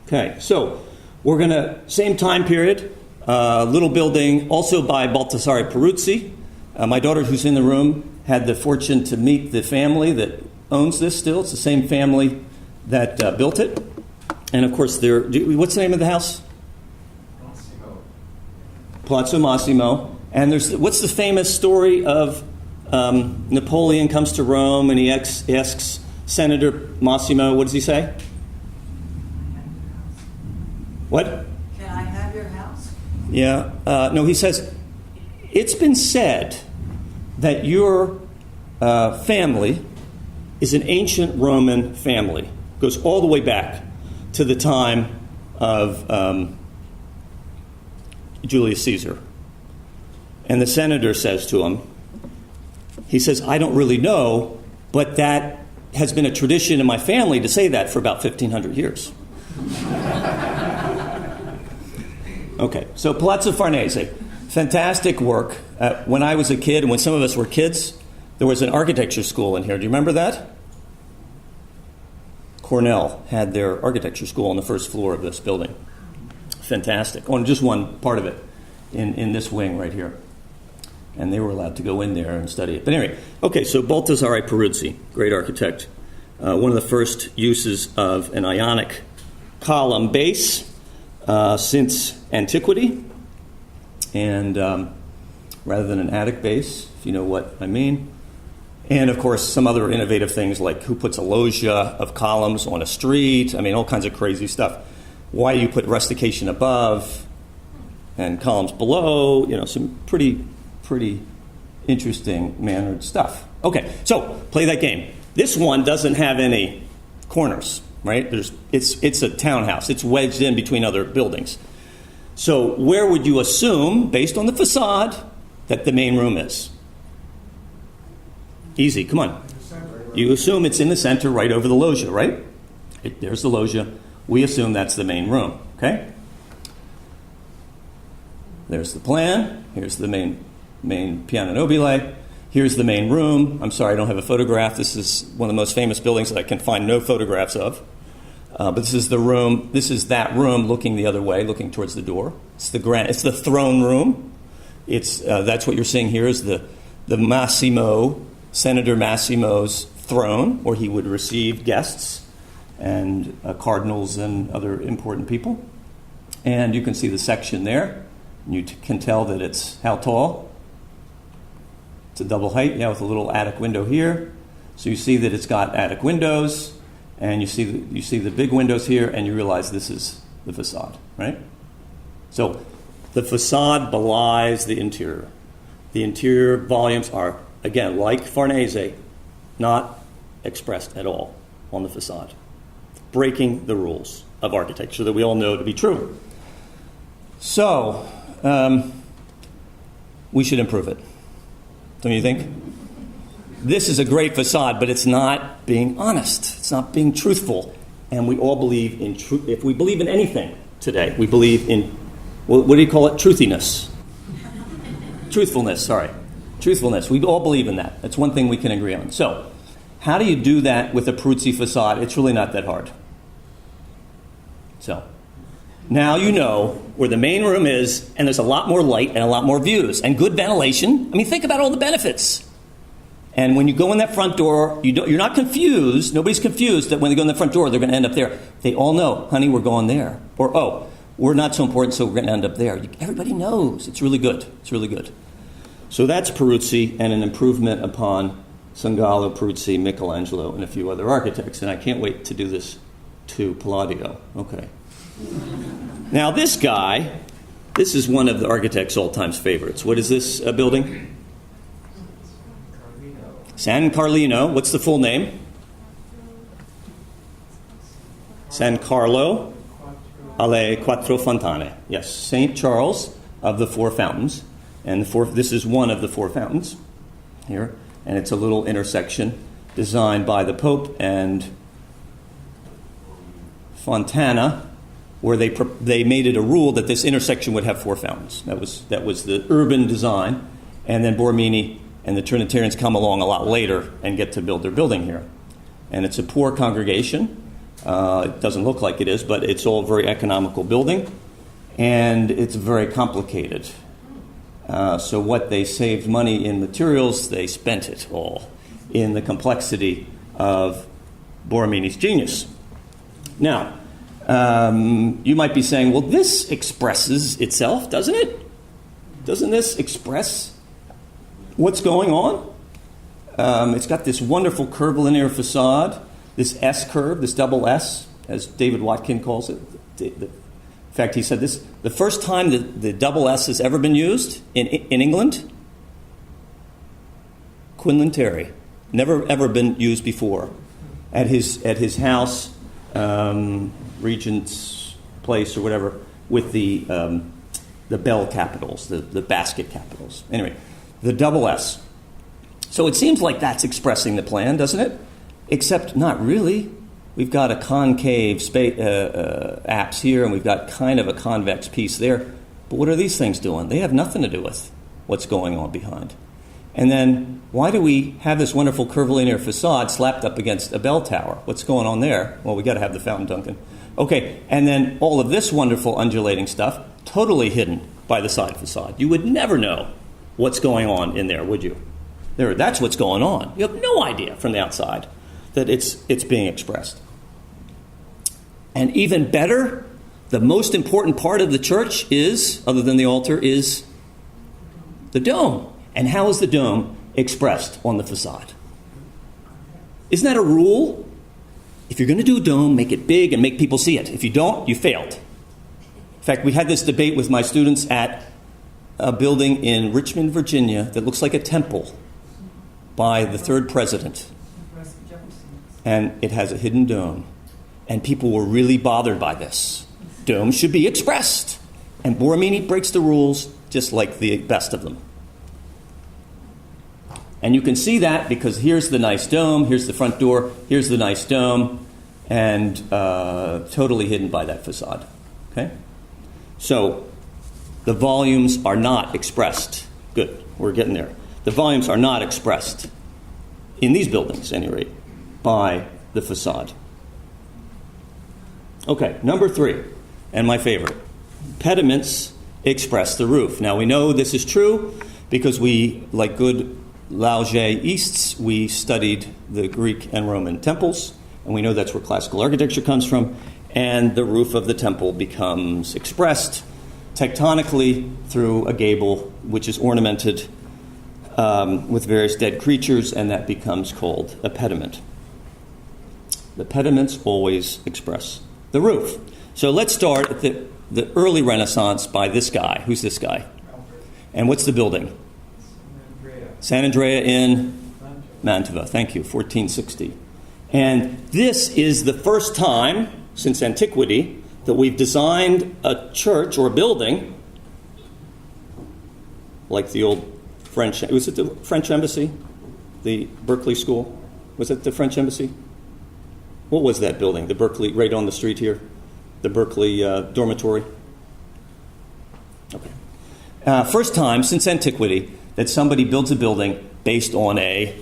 Okay, so we're going to, same time period, little building, also by Baldassare Peruzzi. My daughter, who's in the room, had the fortune to meet the family that owns this still. It's the same family that built it. And of course, what's the name of the house? Palazzo Massimo. And what's the famous story of Napoleon comes to Rome and he asks Senator Massimo, what does he say? What? Can I have your house? Yeah. No, he says, it's been said that your family is an ancient Roman family. Goes all the way back to the time of Julius Caesar. And the senator says to him, he says, I don't really know, but that has been a tradition in my family to say that for about 1,500 years. Okay, so Palazzo Farnese, fantastic work. When I was a kid, and when some of us were kids, there was an architecture school in here. Do you remember that? Cornell had their architecture school on the first floor of this building. Fantastic. On just one part of it, in this wing right here. And they were allowed to go in there and study it. But anyway, okay, so Baldassare Peruzzi, great architect. One of the first uses of an ionic column base since antiquity. And rather than an attic base, if you know what I mean. And, of course, some other innovative things like who puts a loggia of columns on a street. I mean, all kinds of crazy stuff. Why you put rustication above and columns below. You know, some pretty interesting mannered stuff. Okay, so play that game. This one doesn't have any corners, right? It's a townhouse. It's wedged in between other buildings. So where would you assume, based on the facade, that the main room is? Easy, come on. You assume it's in the center right over the loggia, right? There's the loggia. We assume that's the main room, okay? There's the plan. Here's the main piano nobile. Here's the main room. I'm sorry, I don't have a photograph. This is one of the most famous buildings that I can find no photographs of. But this is the room. This is that room looking the other way, looking towards the door. It's the throne room. That's what you're seeing here is the Massimo, Senator Massimo's throne, where he would receive guests and cardinals and other important people. And you can see the section there. You can tell that it's how tall? It's a double height, yeah, with a little attic window here. So you see that it's got attic windows, and you see the big windows here, and you realize this is the facade, right? So the facade belies the interior. The interior volumes are, again, like Farnese, not expressed at all on the facade, breaking the rules of architecture that we all know to be true. So, we should improve it. Don't you think? This is a great facade, but it's not being honest. It's not being truthful. And we all believe in truth. If we believe in anything today, we believe in, what do you call it? Truthiness. Truthfulness, sorry. Truthfulness. We all believe in that. That's one thing we can agree on. So, how do you do that with a Peruzzi facade? It's really not that hard. So, now you know where the main room is, and there's a lot more light and a lot more views and good ventilation. I mean, think about all the benefits. And when you go in that front door, you're not confused. Nobody's confused that when they go in the front door, they're going to end up there. They all know, honey, we're going there. Or, oh, we're not so important, so we're going to end up there. Everybody knows. It's really good. It's really good. So that's Peruzzi and an improvement upon Sangallo, Peruzzi, Michelangelo, and a few other architects. And I can't wait to do this to Palladio. Okay. Now this guy, this is one of the architect's all-time favorites. What is this building? San Carlino. What's the full name? San Carlo alle Quattro Fontane. Yes, St. Charles of the Four Fountains. And this is one of the four fountains here. And it's a little intersection designed by the Pope and Fontana, where they made it a rule that this intersection would have four fountains. That was the urban design. And then Borromini and the Trinitarians come along a lot later and get to build their building here. And it's a poor congregation. It doesn't look like it is, but it's all very economical building. And it's very complicated. So what they saved money in materials, they spent it all in the complexity of Borromini's genius. Now, you might be saying, well, this expresses itself, doesn't it? Doesn't this express what's going on? It's got this wonderful curvilinear facade, this S curve, this double S, as David Watkin calls it. In fact, he said this, the first time that the double S has ever been used in England, Quinlan Terry. Never ever been used before. At his house, Regent's Place or whatever, with the bell capitals, the basket capitals. Anyway, the double S. So it seems like that's expressing the plan, doesn't it? Except not really. We've got a concave apse here, and we've got kind of a convex piece there. But what are these things doing? They have nothing to do with what's going on behind. And then why do we have this wonderful curvilinear facade slapped up against a bell tower? What's going on there? Well, we got to have the fountain, Duncan. Okay, and then all of this wonderful undulating stuff, totally hidden by the side facade. You would never know what's going on in there, would you? That's what's going on. You have no idea from the outside that it's being expressed. And even better, the most important part of the church is, other than the altar, is the dome. And how is the dome expressed on the facade? Isn't that a rule? If you're going to do a dome, make it big and make people see it. If you don't, you failed. In fact, we had this debate with my students at a building in Richmond, Virginia, that looks like a temple by the third president. And it has a hidden dome. And people were really bothered by this. Domes should be expressed. And Borromini breaks the rules just like the best of them. And you can see that because here's the nice dome, here's the front door, here's the nice dome, and totally hidden by that facade. Okay? So the volumes are not expressed. Good, we're getting there. The volumes are not expressed, in these buildings, at any rate, by the facade. Okay, number 3, and my favorite. Pediments express the roof. Now we know this is true because we, like good Lausgeists, we studied the Greek and Roman temples, and we know that's where classical architecture comes from, and the roof of the temple becomes expressed tectonically through a gable, which is ornamented with various dead creatures, and that becomes called a pediment. The pediments always express the roof. So let's start at the early Renaissance by this guy. Who's this guy? And what's the building? San Andrea in Mantova. Thank you, 1460. And this is the first time since antiquity that we've designed a church or a building like the old French, was it the French Embassy? The Berkeley School? Was it the French Embassy? What was that building? The Berkeley, right on the street here? The Berkeley dormitory? Okay. First time since antiquity that somebody builds a building based on a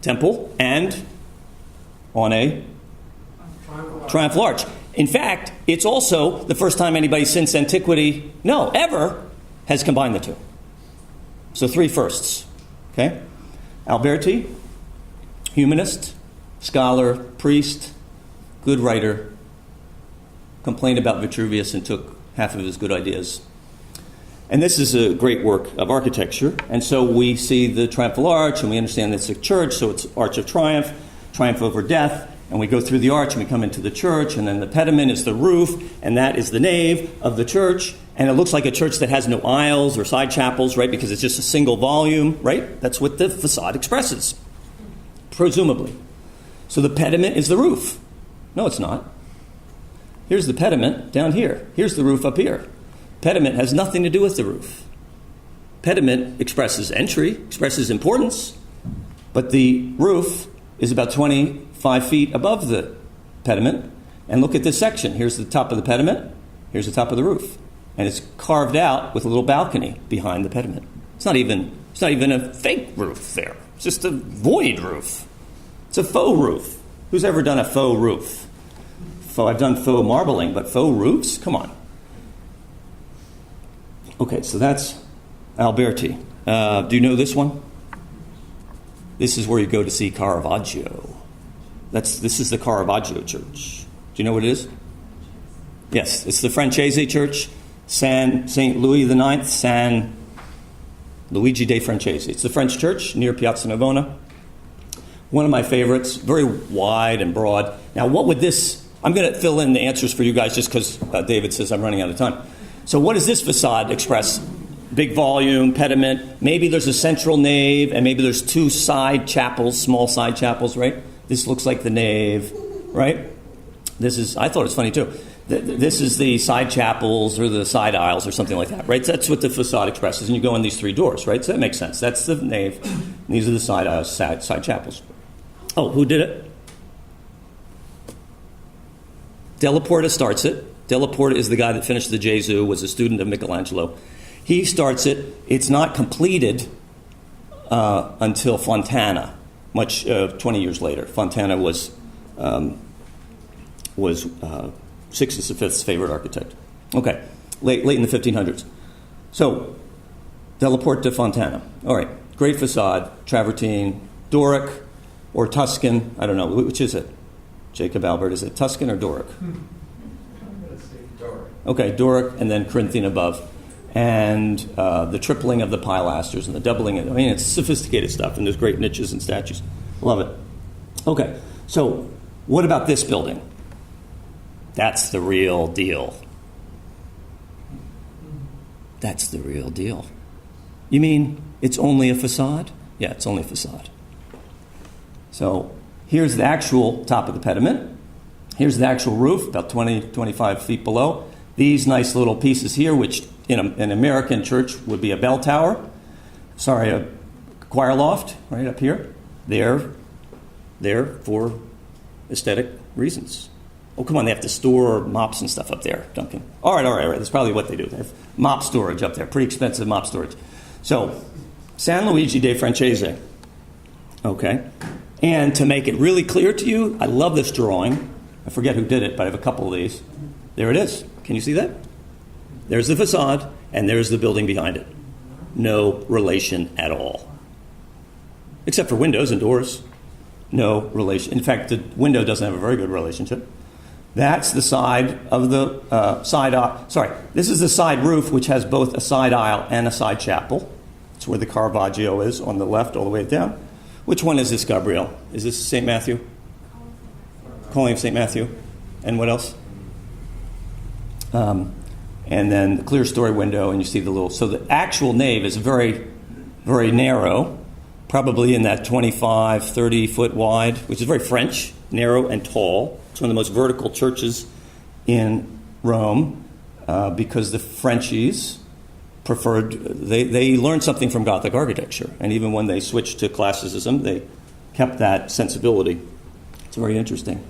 temple and on a triumphal arch. In fact, it's also the first time anybody since antiquity, ever, has combined the two. So 3 firsts. Okay? Alberti, humanist, scholar, priest, good writer, complained about Vitruvius and took half of his good ideas. And this is a great work of architecture. And so we see the triumphal arch, and we understand it's a church, so it's Arch of Triumph, triumph over death. And we go through the arch, and we come into the church, and then the pediment is the roof, and that is the nave of the church. And it looks like a church that has no aisles or side chapels, right, because it's just a single volume, right? That's what the facade expresses, presumably. So the pediment is the roof. No, it's not. Here's the pediment down here. Here's the roof up here. Pediment has nothing to do with the roof. Pediment expresses entry, expresses importance, but the roof is about 25 feet above the pediment. And look at this section. Here's the top of the pediment. Here's the top of the roof. And it's carved out with a little balcony behind the pediment. It's not even a fake roof there. It's just a void roof. It's a faux roof. Who's ever done a faux roof? I've done faux marbling, but faux roofs? Come on. Okay, so that's Alberti. Do you know this one? This is where you go to see Caravaggio. This is the Caravaggio Church. Do you know what it is? Yes, it's the Franchese Church, St. Louis IX, San Luigi De Franchis. It's the French church near Piazza Navona. One of my favorites, very wide and broad. Now, what would this... I'm going to fill in the answers for you guys just because David says I'm running out of time. So what does this facade express? Big volume, pediment. Maybe there's a central nave, and maybe there's 2 side chapels, small side chapels, right? This looks like the nave, right? I thought it was funny too. This is the side chapels or the side aisles or something like that, right? That's what the facade expresses. And you go in these 3 doors, right? So that makes sense. That's the nave. These are the side aisles, side chapels. Oh, who did it? Della Porta starts it. Della Porta is the guy that finished the Gesù, was a student of Michelangelo. He starts it. It's not completed until Fontana, 20 years later. Fontana was Sixtus V's favorite architect. Okay, late in the 1500s. So, Della Porta Fontana. All right, great facade, travertine, Doric or Tuscan. I don't know, which is it? Jacob Albert, is it Tuscan or Doric? I'm going to say Doric. Okay, Doric and then Corinthian above. And the tripling of the pilasters and the doubling. It's sophisticated stuff, and there's great niches and statues. Love it. Okay, so what about this building? That's the real deal. That's the real deal. You mean it's only a facade? Yeah, it's only a facade. So here's the actual top of the pediment. Here's the actual roof, about 25 feet below. These nice little pieces here, which in an American church would be a bell tower. A choir loft right up here. They're there for aesthetic reasons. Oh, come on, they have to store mops and stuff up there, Duncan. All right. That's probably what they do. They have mop storage up there, pretty expensive mop storage. So, San Luigi De Franchis. Okay. And to make it really clear to you, I love this drawing. I forget who did it, but I have a couple of these. There it is. Can you see that? There's the facade, and there's the building behind it. No relation at all. Except for windows and doors. No relation. In fact, the window doesn't have a very good relationship. That's the side of the this is the side roof, which has both a side aisle and a side chapel. It's where the Caravaggio is on the left all the way down. Which one is this, Gabrielle? Is this St. Matthew? Calling of St. Matthew. And what else? And then the clear story window, and you see the little... So the actual nave is very, very narrow, probably in that 25, 30 foot wide, which is very French, narrow and tall. It's one of the most vertical churches in Rome because the Frenchies preferred, they learned something from Gothic architecture. And even when they switched to classicism, they kept that sensibility. It's very interesting.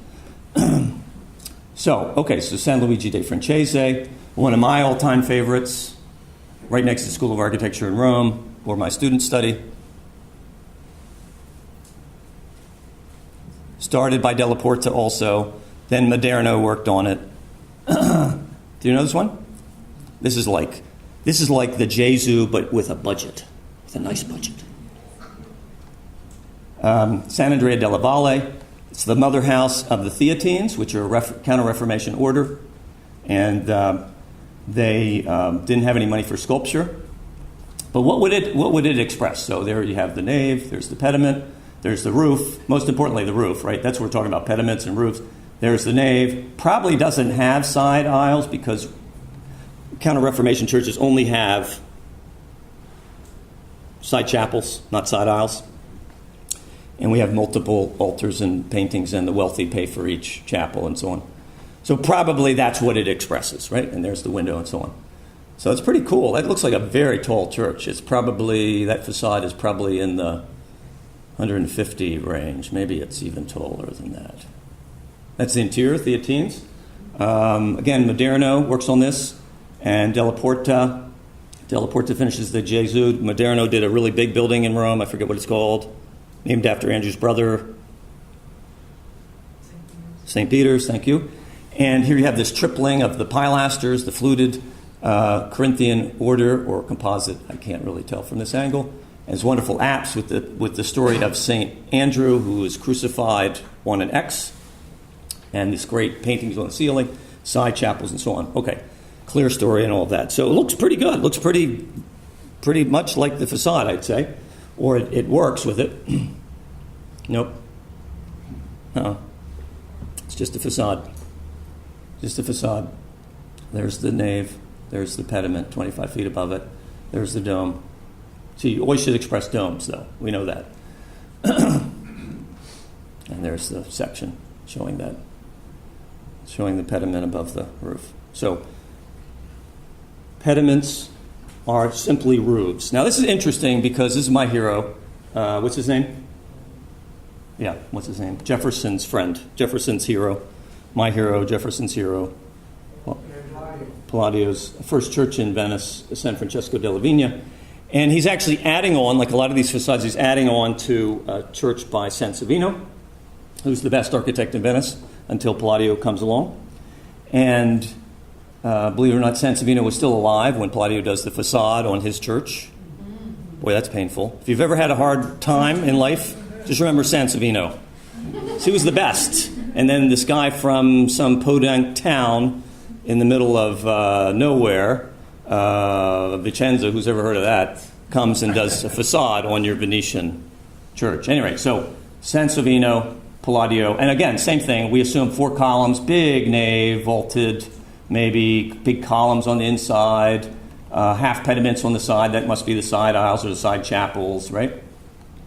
So San Luigi De Franchis, one of my all-time favorites, right next to the School of Architecture in Rome, where my students study. Started by Della Porta also, then Moderno worked on it. Do you know this one? This is like the Gesù, but with a budget, with a nice budget. San Andrea della Valle, it's the mother house of the Theatines, which are a Counter-Reformation order, and they didn't have any money for sculpture. But what would it express? So there you have the nave, there's the pediment, there's the roof, most importantly the roof, right? That's what we're talking about, pediments and roofs. There's the nave. Probably doesn't have side aisles because Counter-Reformation churches only have side chapels, not side aisles. And we have multiple altars and paintings, and the wealthy pay for each chapel and so on. So probably that's what it expresses, right? And there's the window and so on. So it's pretty cool. That looks like a very tall church. That facade is probably in the 150 range. Maybe it's even taller than that. That's the interior, Theatines. Again, Moderno works on this, and Della Porta finishes the Gesù. Moderno did a really big building in Rome. I forget what it's called, named after Andrew's brother. St. Peter's, thank you. And here you have this tripling of the pilasters, the fluted Corinthian order or composite. I can't really tell from this angle. And it's wonderful apse with the story of St. Andrew, who was crucified on an X, and these great paintings on the ceiling, side chapels, and so on. Okay, clear story and all of that. So it looks pretty good. It looks pretty much like the facade, I'd say, or it works with it. Nope. It's just a facade. Just a facade. There's the nave. There's the pediment, 25 feet above it. There's the dome. So you always should express domes, though. We know that. And there's the section showing the pediment above the roof. So pediments are simply roofs. Now, this is interesting because this is my hero. What's his name? Yeah, what's his name? Jefferson's friend. Jefferson's hero. My hero, Jefferson's hero. Palladio's first church in Venice, San Francesco della Vigna. And he's actually adding on, like a lot of these facades, he's adding on to a church by Sansovino, who's the best architect in Venice until Palladio comes along. And believe it or not, Sansovino was still alive when Palladio does the facade on his church. Boy, that's painful. If you've ever had a hard time in life, just remember Sansovino. So he was the best. And then this guy from some podunk town in the middle of nowhere, Vicenza, who's ever heard of that, comes and does a facade on your Venetian church. Anyway, so Sansovino, Palladio, and again, same thing. We assume 4 columns, big nave, vaulted, maybe big columns on the inside, half pediments on the side. That must be the side aisles or the side chapels, right?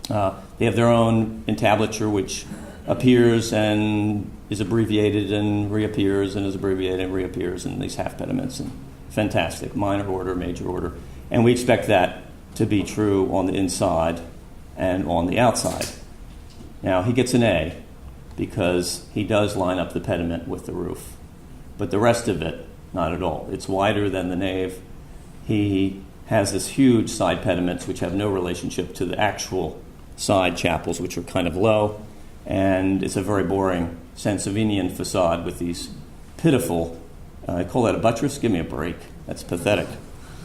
They have their own entablature, which appears and is abbreviated and reappears and is abbreviated and reappears in these half pediments. And fantastic, minor order, major order. And we expect that to be true on the inside and on the outside. Now, he gets an A because he does line up the pediment with the roof. But the rest of it, not at all. It's wider than the nave. He has this huge side pediments which have no relationship to the actual side chapels, which are kind of low. And it's a very boring Sansovinian facade with these pitiful, I call that a buttress? Give me a break. That's pathetic.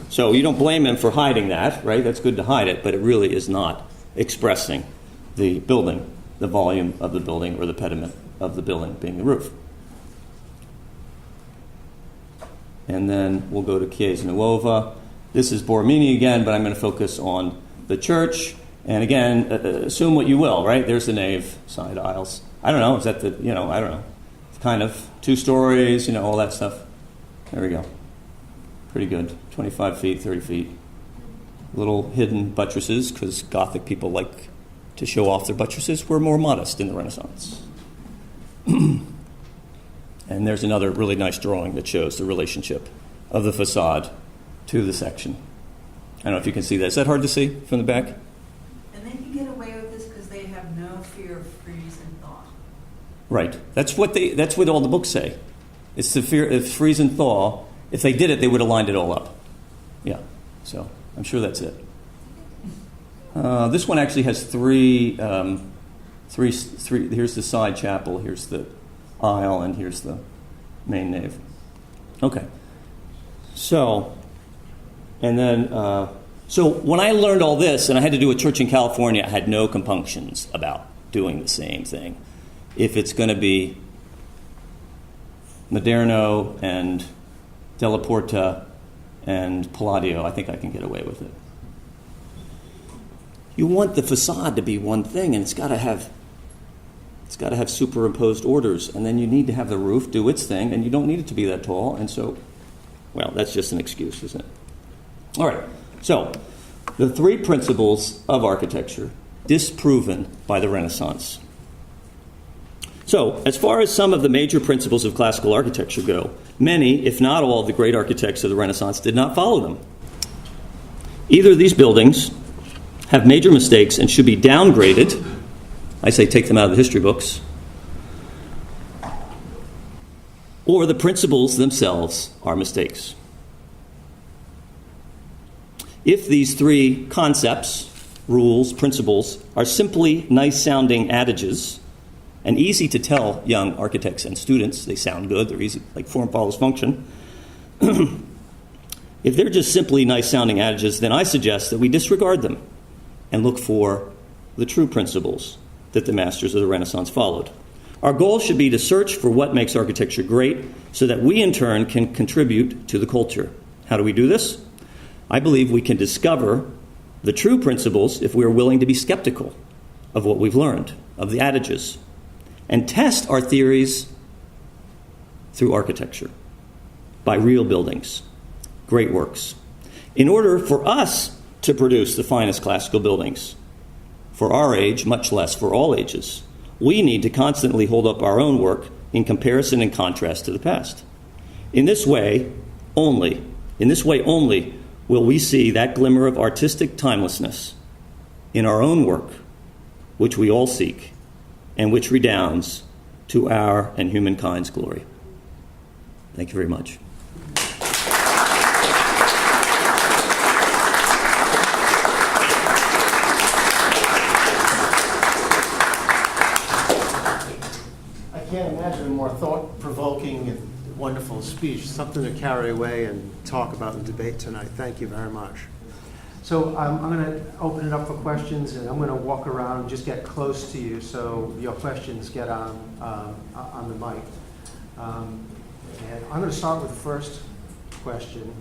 So you don't blame him for hiding that, right? That's good to hide it, but it really is not expressing the building, the volume of the building, or the pediment of the building being the roof. And then we'll go to Chiesa Nuova. This is Borromini again, but I'm going to focus on the church. And again, assume what you will, right? There's the nave, side aisles. I don't know, is that I don't know. It's kind of 2 stories, all that stuff. There we go. Pretty good. 25 feet, 30 feet. Little hidden buttresses, because Gothic people like to show off their buttresses were more modest in the Renaissance. And there's another really nice drawing that shows the relationship of the facade to the section. I don't know if you can see that. Is that hard to see from the back? And they can get away with this because they have no fear of freeze and thaw. Right. That's what all the books say. It's the fear of freeze and thaw. If they did it, they would have lined it all up. Yeah. So I'm sure that's it. This one actually has three. Here's the side chapel. Here's the aisle, and here's the main nave. Okay. So, and then, so when I learned all this, and I had to do a church in California, I had no compunctions about doing the same thing. If it's going to be Moderno and Della Porta and Palladio, I think I can get away with it. You want the facade to be one thing, and it's got to have superimposed orders, and then you need to have the roof do its thing, and you don't need it to be that tall, and so, well, that's just an excuse, isn't it? All right, so the three principles of architecture disproven by the Renaissance. So, as far as some of the major principles of classical architecture go, many, if not all, of the great architects of the Renaissance did not follow them. Either these buildings have major mistakes and should be downgraded. I say take them out of the history books. Or the principles themselves are mistakes. If these three concepts, rules, principles, are simply nice-sounding adages and easy to tell young architects and students, they sound good, they're easy, like form follows function. If they're just simply nice-sounding adages, then I suggest that we disregard them and look for the true principles that the masters of the Renaissance followed. Our goal should be to search for what makes architecture great so that we, in turn, can contribute to the culture. How do we do this? I believe we can discover the true principles if we are willing to be skeptical of what we've learned, of the adages, and test our theories through architecture, by real buildings, great works. In order for us to produce the finest classical buildings, for our age, much less for all ages, we need to constantly hold up our own work in comparison and contrast to the past. In this way only will we see that glimmer of artistic timelessness in our own work, which we all seek, and which redounds to our and humankind's glory. Thank you very much. I can't imagine a more thought-provoking and wonderful speech, something to carry away and talk about and debate tonight. Thank you very much. So I'm going to open it up for questions, and I'm going to walk around and just get close to you so your questions get on the mic. And I'm going to start with the first question,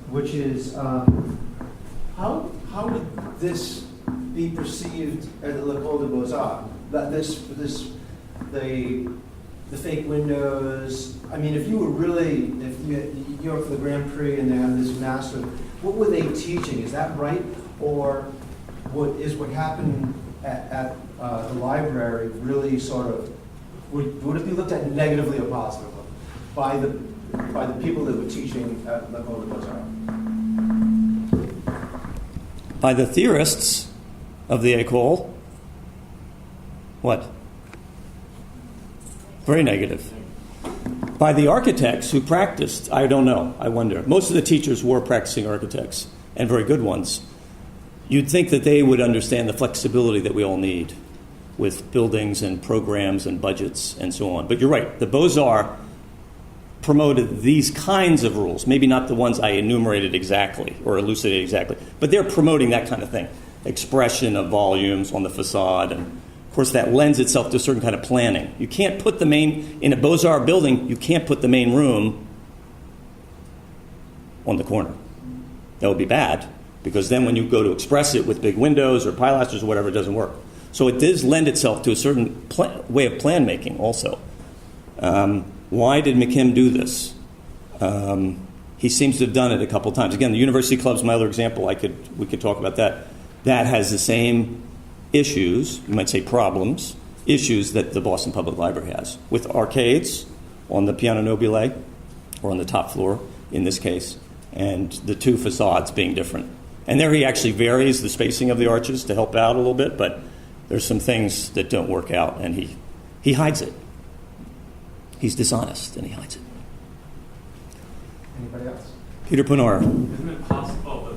which is how would this be perceived at the L'École des Beaux-Arts? That the fake windows. I mean, if you're for the Grand Prix and they have this massive, what were they teaching? Is that right, or what happened at the library really sort of would it be looked at negatively or positively by the people that were teaching at L'École des Beaux-Arts? By the theorists of the École, what? Very negative. By the architects who practiced, I don't know, I wonder. Most of the teachers were practicing architects, and very good ones. You'd think that they would understand the flexibility that we all need with buildings and programs and budgets and so on. But you're right, the Beaux-Arts promoted these kinds of rules, maybe not the ones I enumerated exactly or elucidated exactly, but they're promoting that kind of thing. Expression of volumes on the facade, and of course that lends itself to a certain kind of planning. You can't put in a Beaux-Arts building, you can't put the main room on the corner. That would be bad, because then when you go to express it with big windows or pilasters or whatever, it doesn't work. So it does lend itself to a certain way of plan making also. Why did McKim do this? He seems to have done it a couple times. Again, the University Club's my other example. We could talk about that. That has the same issues, you might say problems, issues that the Boston Public Library has with arcades on the piano nobile, or on the top floor in this case, and the two facades being different. And there he actually varies the spacing of the arches to help out a little bit, but there's some things that don't work out, and he hides it. He's dishonest, and he hides it. Anybody else? Peter Pinar. Isn't it possible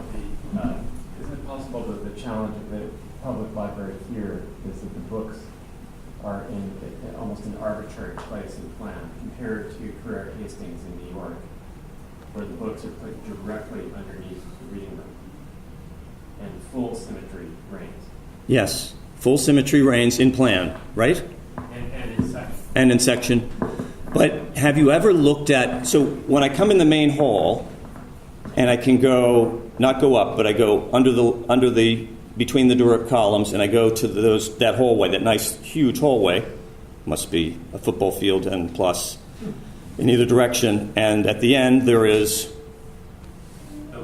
that the challenge of the public library here is that the books are in almost an arbitrary place in the plan compared to Career Hastings in New York, where the books are put directly underneath the reading room and full symmetry reigns? Yes, full symmetry reigns in plan, right? And in section. And in section. But have you ever looked at, so when I come in the main hall, and I can not go up, but I go under the between the Doric columns, and I go to that hallway, that nice huge hallway, must be a football field and plus in either direction, and at the end there is The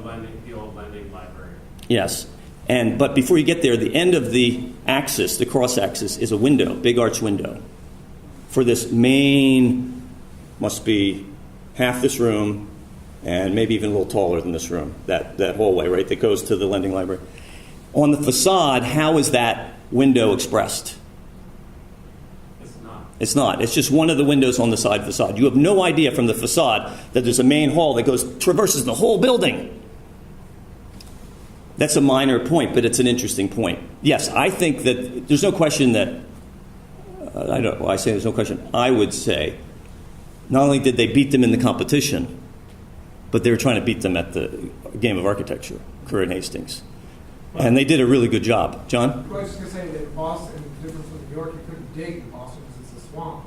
old lending library. yes, but before you get there, the end of the axis, the cross axis, is a window, big arch window, for this main, must be half this room, and maybe even a little taller than this room, that hallway, right, that goes to the lending library. On the facade, how is that window expressed? It's not. It's just one of the windows on the side facade. You have no idea from the facade that there's a main hall that traverses the whole building. That's a minor point, but it's an interesting point. Yes, I think that there's no question that, I say there's no question, I would say, not only did they beat them in the competition, but they were trying to beat them at the game of architecture, Career and Hastings. And they did a really good job. John? Well, I was just going to say that Boston, different from New York, you couldn't dig in Boston because it's a swamp.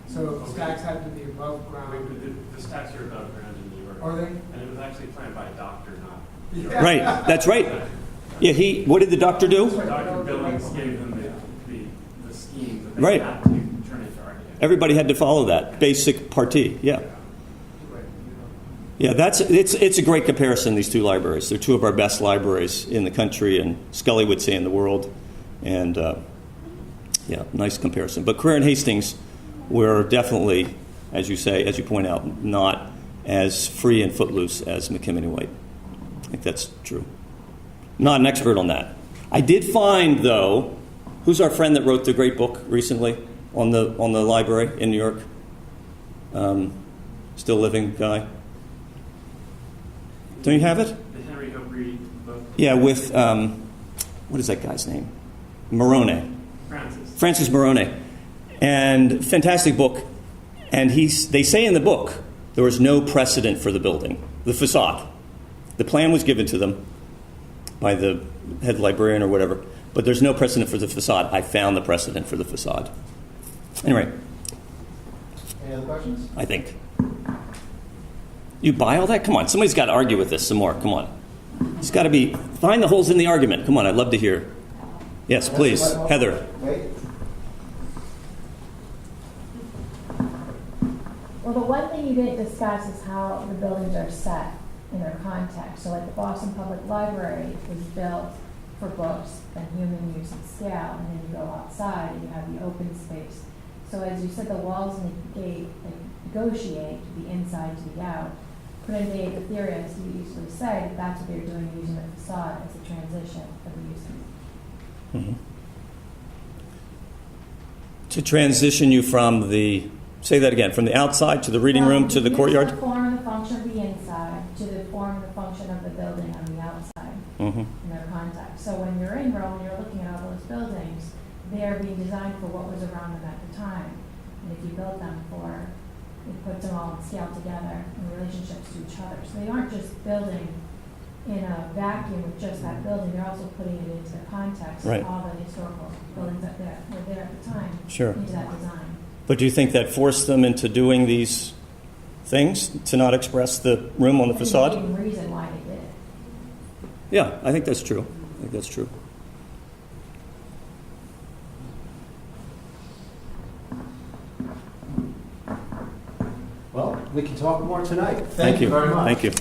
So the stacks had to be above ground. The stacks are above ground in New York. Are they? And it was actually planned by a doctor, not Yeah. Right, that's right. Yeah, what did the doctor do? Dr. Billings gave them the scheme that they Right. had to turn into architecture. Everybody had to follow that basic partie, yeah. Yeah, it's a great comparison, these two libraries. They're two of our best libraries in the country, and Scully would say in the world. And, nice comparison. But Career and Hastings were definitely, as you say, as you point out, not as free and footloose as McKimmon and White. I think that's true. Not an expert on that. I did find, though, who's our friend that wrote the great book recently on the library in New York? Still living guy. Don't you have it? The Henry Hope Reed book. Yeah, with, what is that guy's name? Morone. Francis Morone. And fantastic book. And they say in the book there was no precedent for the building, the facade. The plan was given to them by the head librarian or whatever, but there's no precedent for the facade. I found the precedent for the facade. Anyway. Any other questions? I think. You buy all that? Come on, somebody's got to argue with this some more. Come on. It's got to find the holes in the argument. Come on, I'd love to hear. Yes, please. Heather. Wait. Well, the one thing you didn't discuss is how the buildings are set in their context. So like the Boston Public Library was built for books and human use and scale, and then you go outside and you have the open space. So as you said, the walls and the gate negotiate the inside to the out. Put in the theorists, you usually say that that's what they're doing, using the facade as a transition of the uses. Mm-hmm. To transition you from say that again, from the outside to the reading room to the courtyard? The form and the function of the inside to the form and the function of the building on the outside in their context. So when you're in Rome and you're looking at all those buildings, they are being designed for what was around them at the time. And if you build them it puts them all in scale together in relationships to each other. So they aren't just building in a vacuum with just that building, they're also putting it into the context Right. of all the historical buildings that were there at the time Sure. into that design. But do you think that forced them into doing these things to not express the room on the facade? There's a reason why they did it. Yeah, I think that's true. Well, we can talk more tonight. Thank you very much. Thank you.